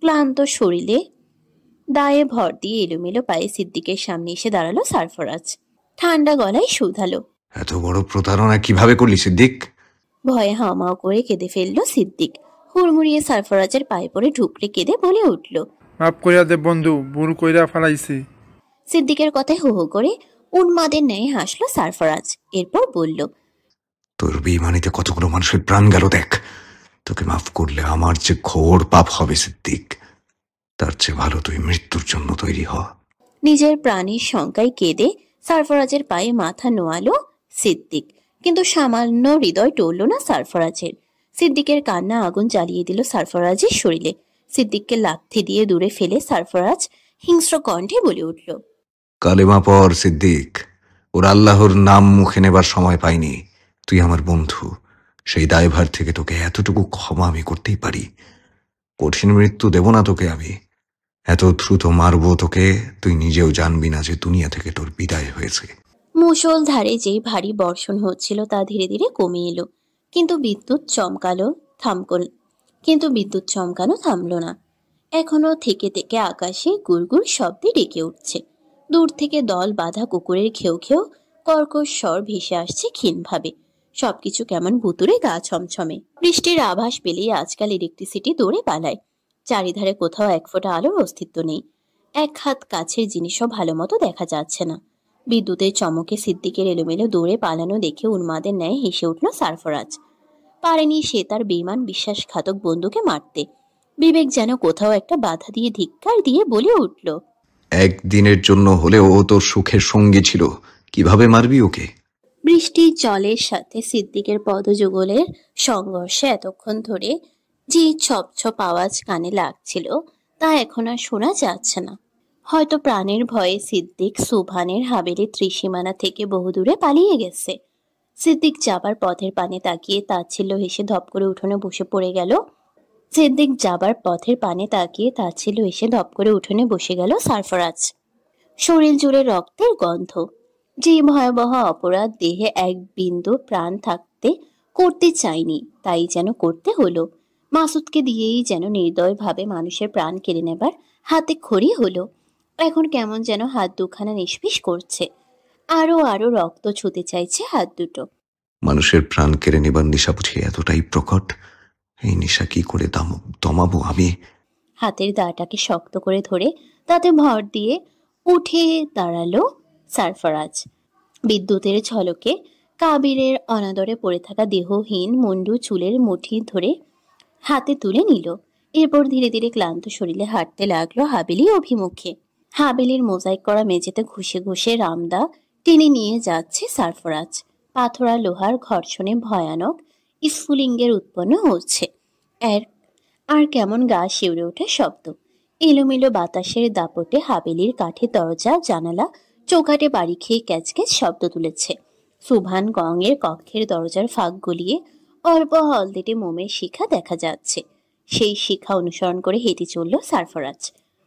ক্লান্ত শরীরে দায়ে ভর দিয়ে এলোমেলো পায়ে সিদ্দিকের সামনে এসে দাঁড়ালো সারফরাজ। ঠান্ডা গলায় শুধালো, এত বড় প্রতারণা কিভাবে করলি সিদ্দিক? ভয়ে হাওমাও করে কেঁদে ফেলল সিদ্দিক। হুড়মুড়িয়ে সারফরাজের পায়ে পড়ে ঢুকরে কেঁদে বলে উঠল, মাফ কইরা দে বন্ধু, ভুল কইরা ফেলাইছি। সিদ্দিকের কথায় হো হো করে উন্মাদের ন্যায় হাসলো সারফরাজ। এরপর বলল, তোর বেইমানিতে কতগুলো মানুষের প্রাণ গেল দেখ। তোকে মাফ করলে আমার যে ঘোর পাপ হবে সিদ্দিক, তার চেয়ে ভালো তুই মৃত্যুর জন্য তৈরি হ। নিজের প্রাণীর শঙ্কায় কেঁদে সারফরাজের পায়ে মাথা নোয়ালো সিদ্দিক, কিন্তু সামান্য হৃদয় টলল না সারফরাজের। সিদ্দিকের কান্না আগুন জ্বালিয়ে দিল সারফরাজের শরীরে। সিদ্দিককে লাথি দিয়ে দূরে ফেলে সারফরাজ হিংস্র কণ্ঠে বলে উঠল, কালেমা পর সিদ্দিক, ওর আল্লাহর নাম মুখে নেবার সময় পাইনি। তুই আমার বন্ধু, সেই দায়ভার থেকে তোকে এতটুকু ক্ষমা আমি করতেই পারি। কঠিন মৃত্যু দেব না তোকে আমি, এত দ্রুত মারবো তোকে তুই নিজেও জানবি না যে দুনিয়া থেকে তোর বিদায় হয়েছে। মুষল ধারে যেই ভারী বর্ষণ হচ্ছিল তা ধীরে ধীরে কমে এলো, কিন্তু বিদ্যুৎ চমকানো থামলো না। এখনো থেকে থেকে আকাশে গুড়গুড় শব্দে ডেকে উঠছে। দূর থেকে দল বাঁধা কুকুরের খেউ খেউ কর্কশ স্বর ভেসে আসছে ক্ষীণভাবে। সবকিছু কেমন ভুতুরে গা ছমছমে। বৃষ্টির আভাস পেলেই আজকাল ইলেকট্রিসিটি দৌড়ে পালায়। চারিধারে কোথাও এক ফোঁটা আলোর অস্তিত্ব নেই। এক হাত কাছের জিনিসও ভালো মতো দেখা যাচ্ছে না। বিদ্যুতের চমকে সিদ্দিকের এলোমেলো দৌড়ে পালানো দেখে উন্মাদের ন্যায় হেসে উঠল সারফরাজ। পারেনি সে তার বেঈমান বিশ্বাসঘাতক বন্ধুকে মারতে। বিবেক যেন কোথাও একটা বাধা দিয়ে ধিক্কার দিয়ে বলে উঠল, একদিনের জন্য হলেও ও তোর সুখের সঙ্গী ছিল, কিভাবে মারবি ওকে? বৃষ্টির জলের সাথে সিদ্দিকের পদযুগলের সংঘর্ষে এতক্ষণ ধরে যে ছপ ছপ আওয়াজ কানে লাগছিল তা এখন আর শোনা যাচ্ছে না। হয়তো প্রাণের ভয়ে সিদ্দিক সুভানের হাবেলির ত্রিসীমানা থেকে বহুদূরে পালিয়ে গেছে। সিদ্দিক যাবার পথের পানে তাকিয়ে তাচ্ছিল্য হেসে ধপ করে উঠোনে বসে পড়ে গেল। সারফরাজ। শরীর জুড়ে রক্তের গন্ধ। যে ভয়াবহ অপরাধ দেহে এক বিন্দু প্রাণ থাকতে করতে চাইনি, তাই যেন করতে হলো। মাসুদকে দিয়েই যেন নির্দয়ভাবে মানুষের প্রাণ কেড়ে নেবার হাতে খড়ি হলো। এখন কেমন যেন হাত দুখানা নিষ্পিস করছে। আরো আরো রক্ত ছুঁতে চাইছে হাত দুটো। মানুষের প্রাণ কেড়ে নেবার নেশা বুঝি এতটাই প্রকট? এই নেশা কি করে দমাবো আমি? হাতের দাটাকে শক্ত করে ধরে তাতে ভর দিয়ে উঠে দাঁড়ালো সারফরাজ। বিদ্যুতের ঝলকে কাবিরের অনাদরে পড়ে থাকা দেহহীন মুন্ডু চুলের মুঠি ধরে হাতে তুলে নিল। এরপর ধীরে ধীরে ক্লান্ত শরীরে হাঁটতে লাগলো হাবেলি অভিমুখে। হাবেলির মোজাইক করা মেঝেতে ঘুষে ঘুষে রামদা টেনে নিয়ে যাচ্ছে সারফরাজ। পাথরা লোহার ঘর্ষণে ভয়ানক স্ফুলিঙ্গের উৎপন্ন হচ্ছে। আর কেমন গা শিউরে ওঠে শব্দ। এলোমেলো বাতাসের দাপটে হাবেলির কাঠের দরজা জানালা চৌকাটে বাড়ি খেয়ে ক্যাচক্যাচ শব্দ তুলেছে। সুভান গঙের কক্ষের দরজার ফাঁক গলিয়ে অল্প হলদেটে মোমের শিখা দেখা যাচ্ছে। সেই শিখা অনুসরণ করে হেঁটে চলল সারফরাজ।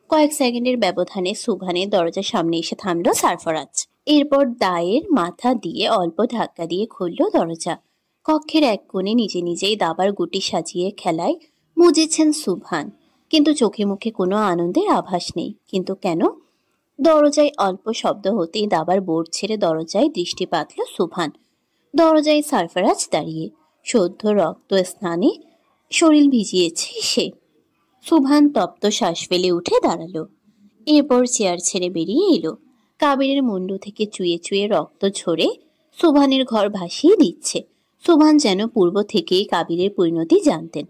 কয়েক সেকেন্ডের ব্যবধানে সুবহানের দরজার সামনে এসে থামলো সারফরাজ। এরপর দায়ের মাথা দিয়ে অল্প ধাক্কা দিয়ে খুলল দরজা। কক্ষের এক কোণে নিজে নিজেই দাবার গুটি সাজিয়ে খেলায় মুজেছেন সুবহান, কিন্তু চোখে মুখে কোনো আনন্দের আভাস নেই। কিন্তু কেন? দরজায় অল্প শব্দ হতেই দাবার বোর্ড ছেড়ে দরজায় দৃষ্টি পাতল সুবহান। দরজায় সারফরাজ দাঁড়িয়ে, সদ্য রক্ত স্নানে শরীর ভিজিয়েছে সে। সুবহান তপ্ত শ্বাস ফেলে উঠে দাঁড়ালো। এরপর চেয়ার ছেড়ে বেরিয়ে এলো। কাবিরের মুন্ডু থেকে চুয়ে চুয়ে রক্ত ঝরে সুবহানের ঘর ভাসিয়ে দিচ্ছে। সুবহান যেন পূর্ব থেকেই কাবিরের পরিণতি জানতেন,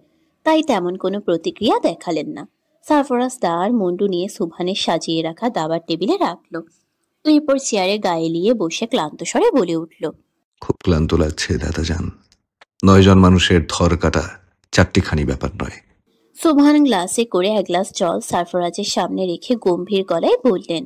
তাই তেমন কোনো প্রতিক্রিয়া দেখালেন না। সারফরাজ দাঁড় মুন্ডু নিয়ে সুবহানের সাজিয়ে রাখা দাবার টেবিলে রাখলো। এরপর চেয়ারে গায়ে লিয়ে বসে ক্লান্ত স্বরে বলে উঠল, খুব ক্লান্ত লাগছে দাদাজান। 9 জন মানুষের ধর কাটা চারটিখানি ব্যাপার নয়। সুবহান গ্লাসে করে এক গ্লাস জল সারফরাজের সামনে রেখে গম্ভীর গলায় বললেন,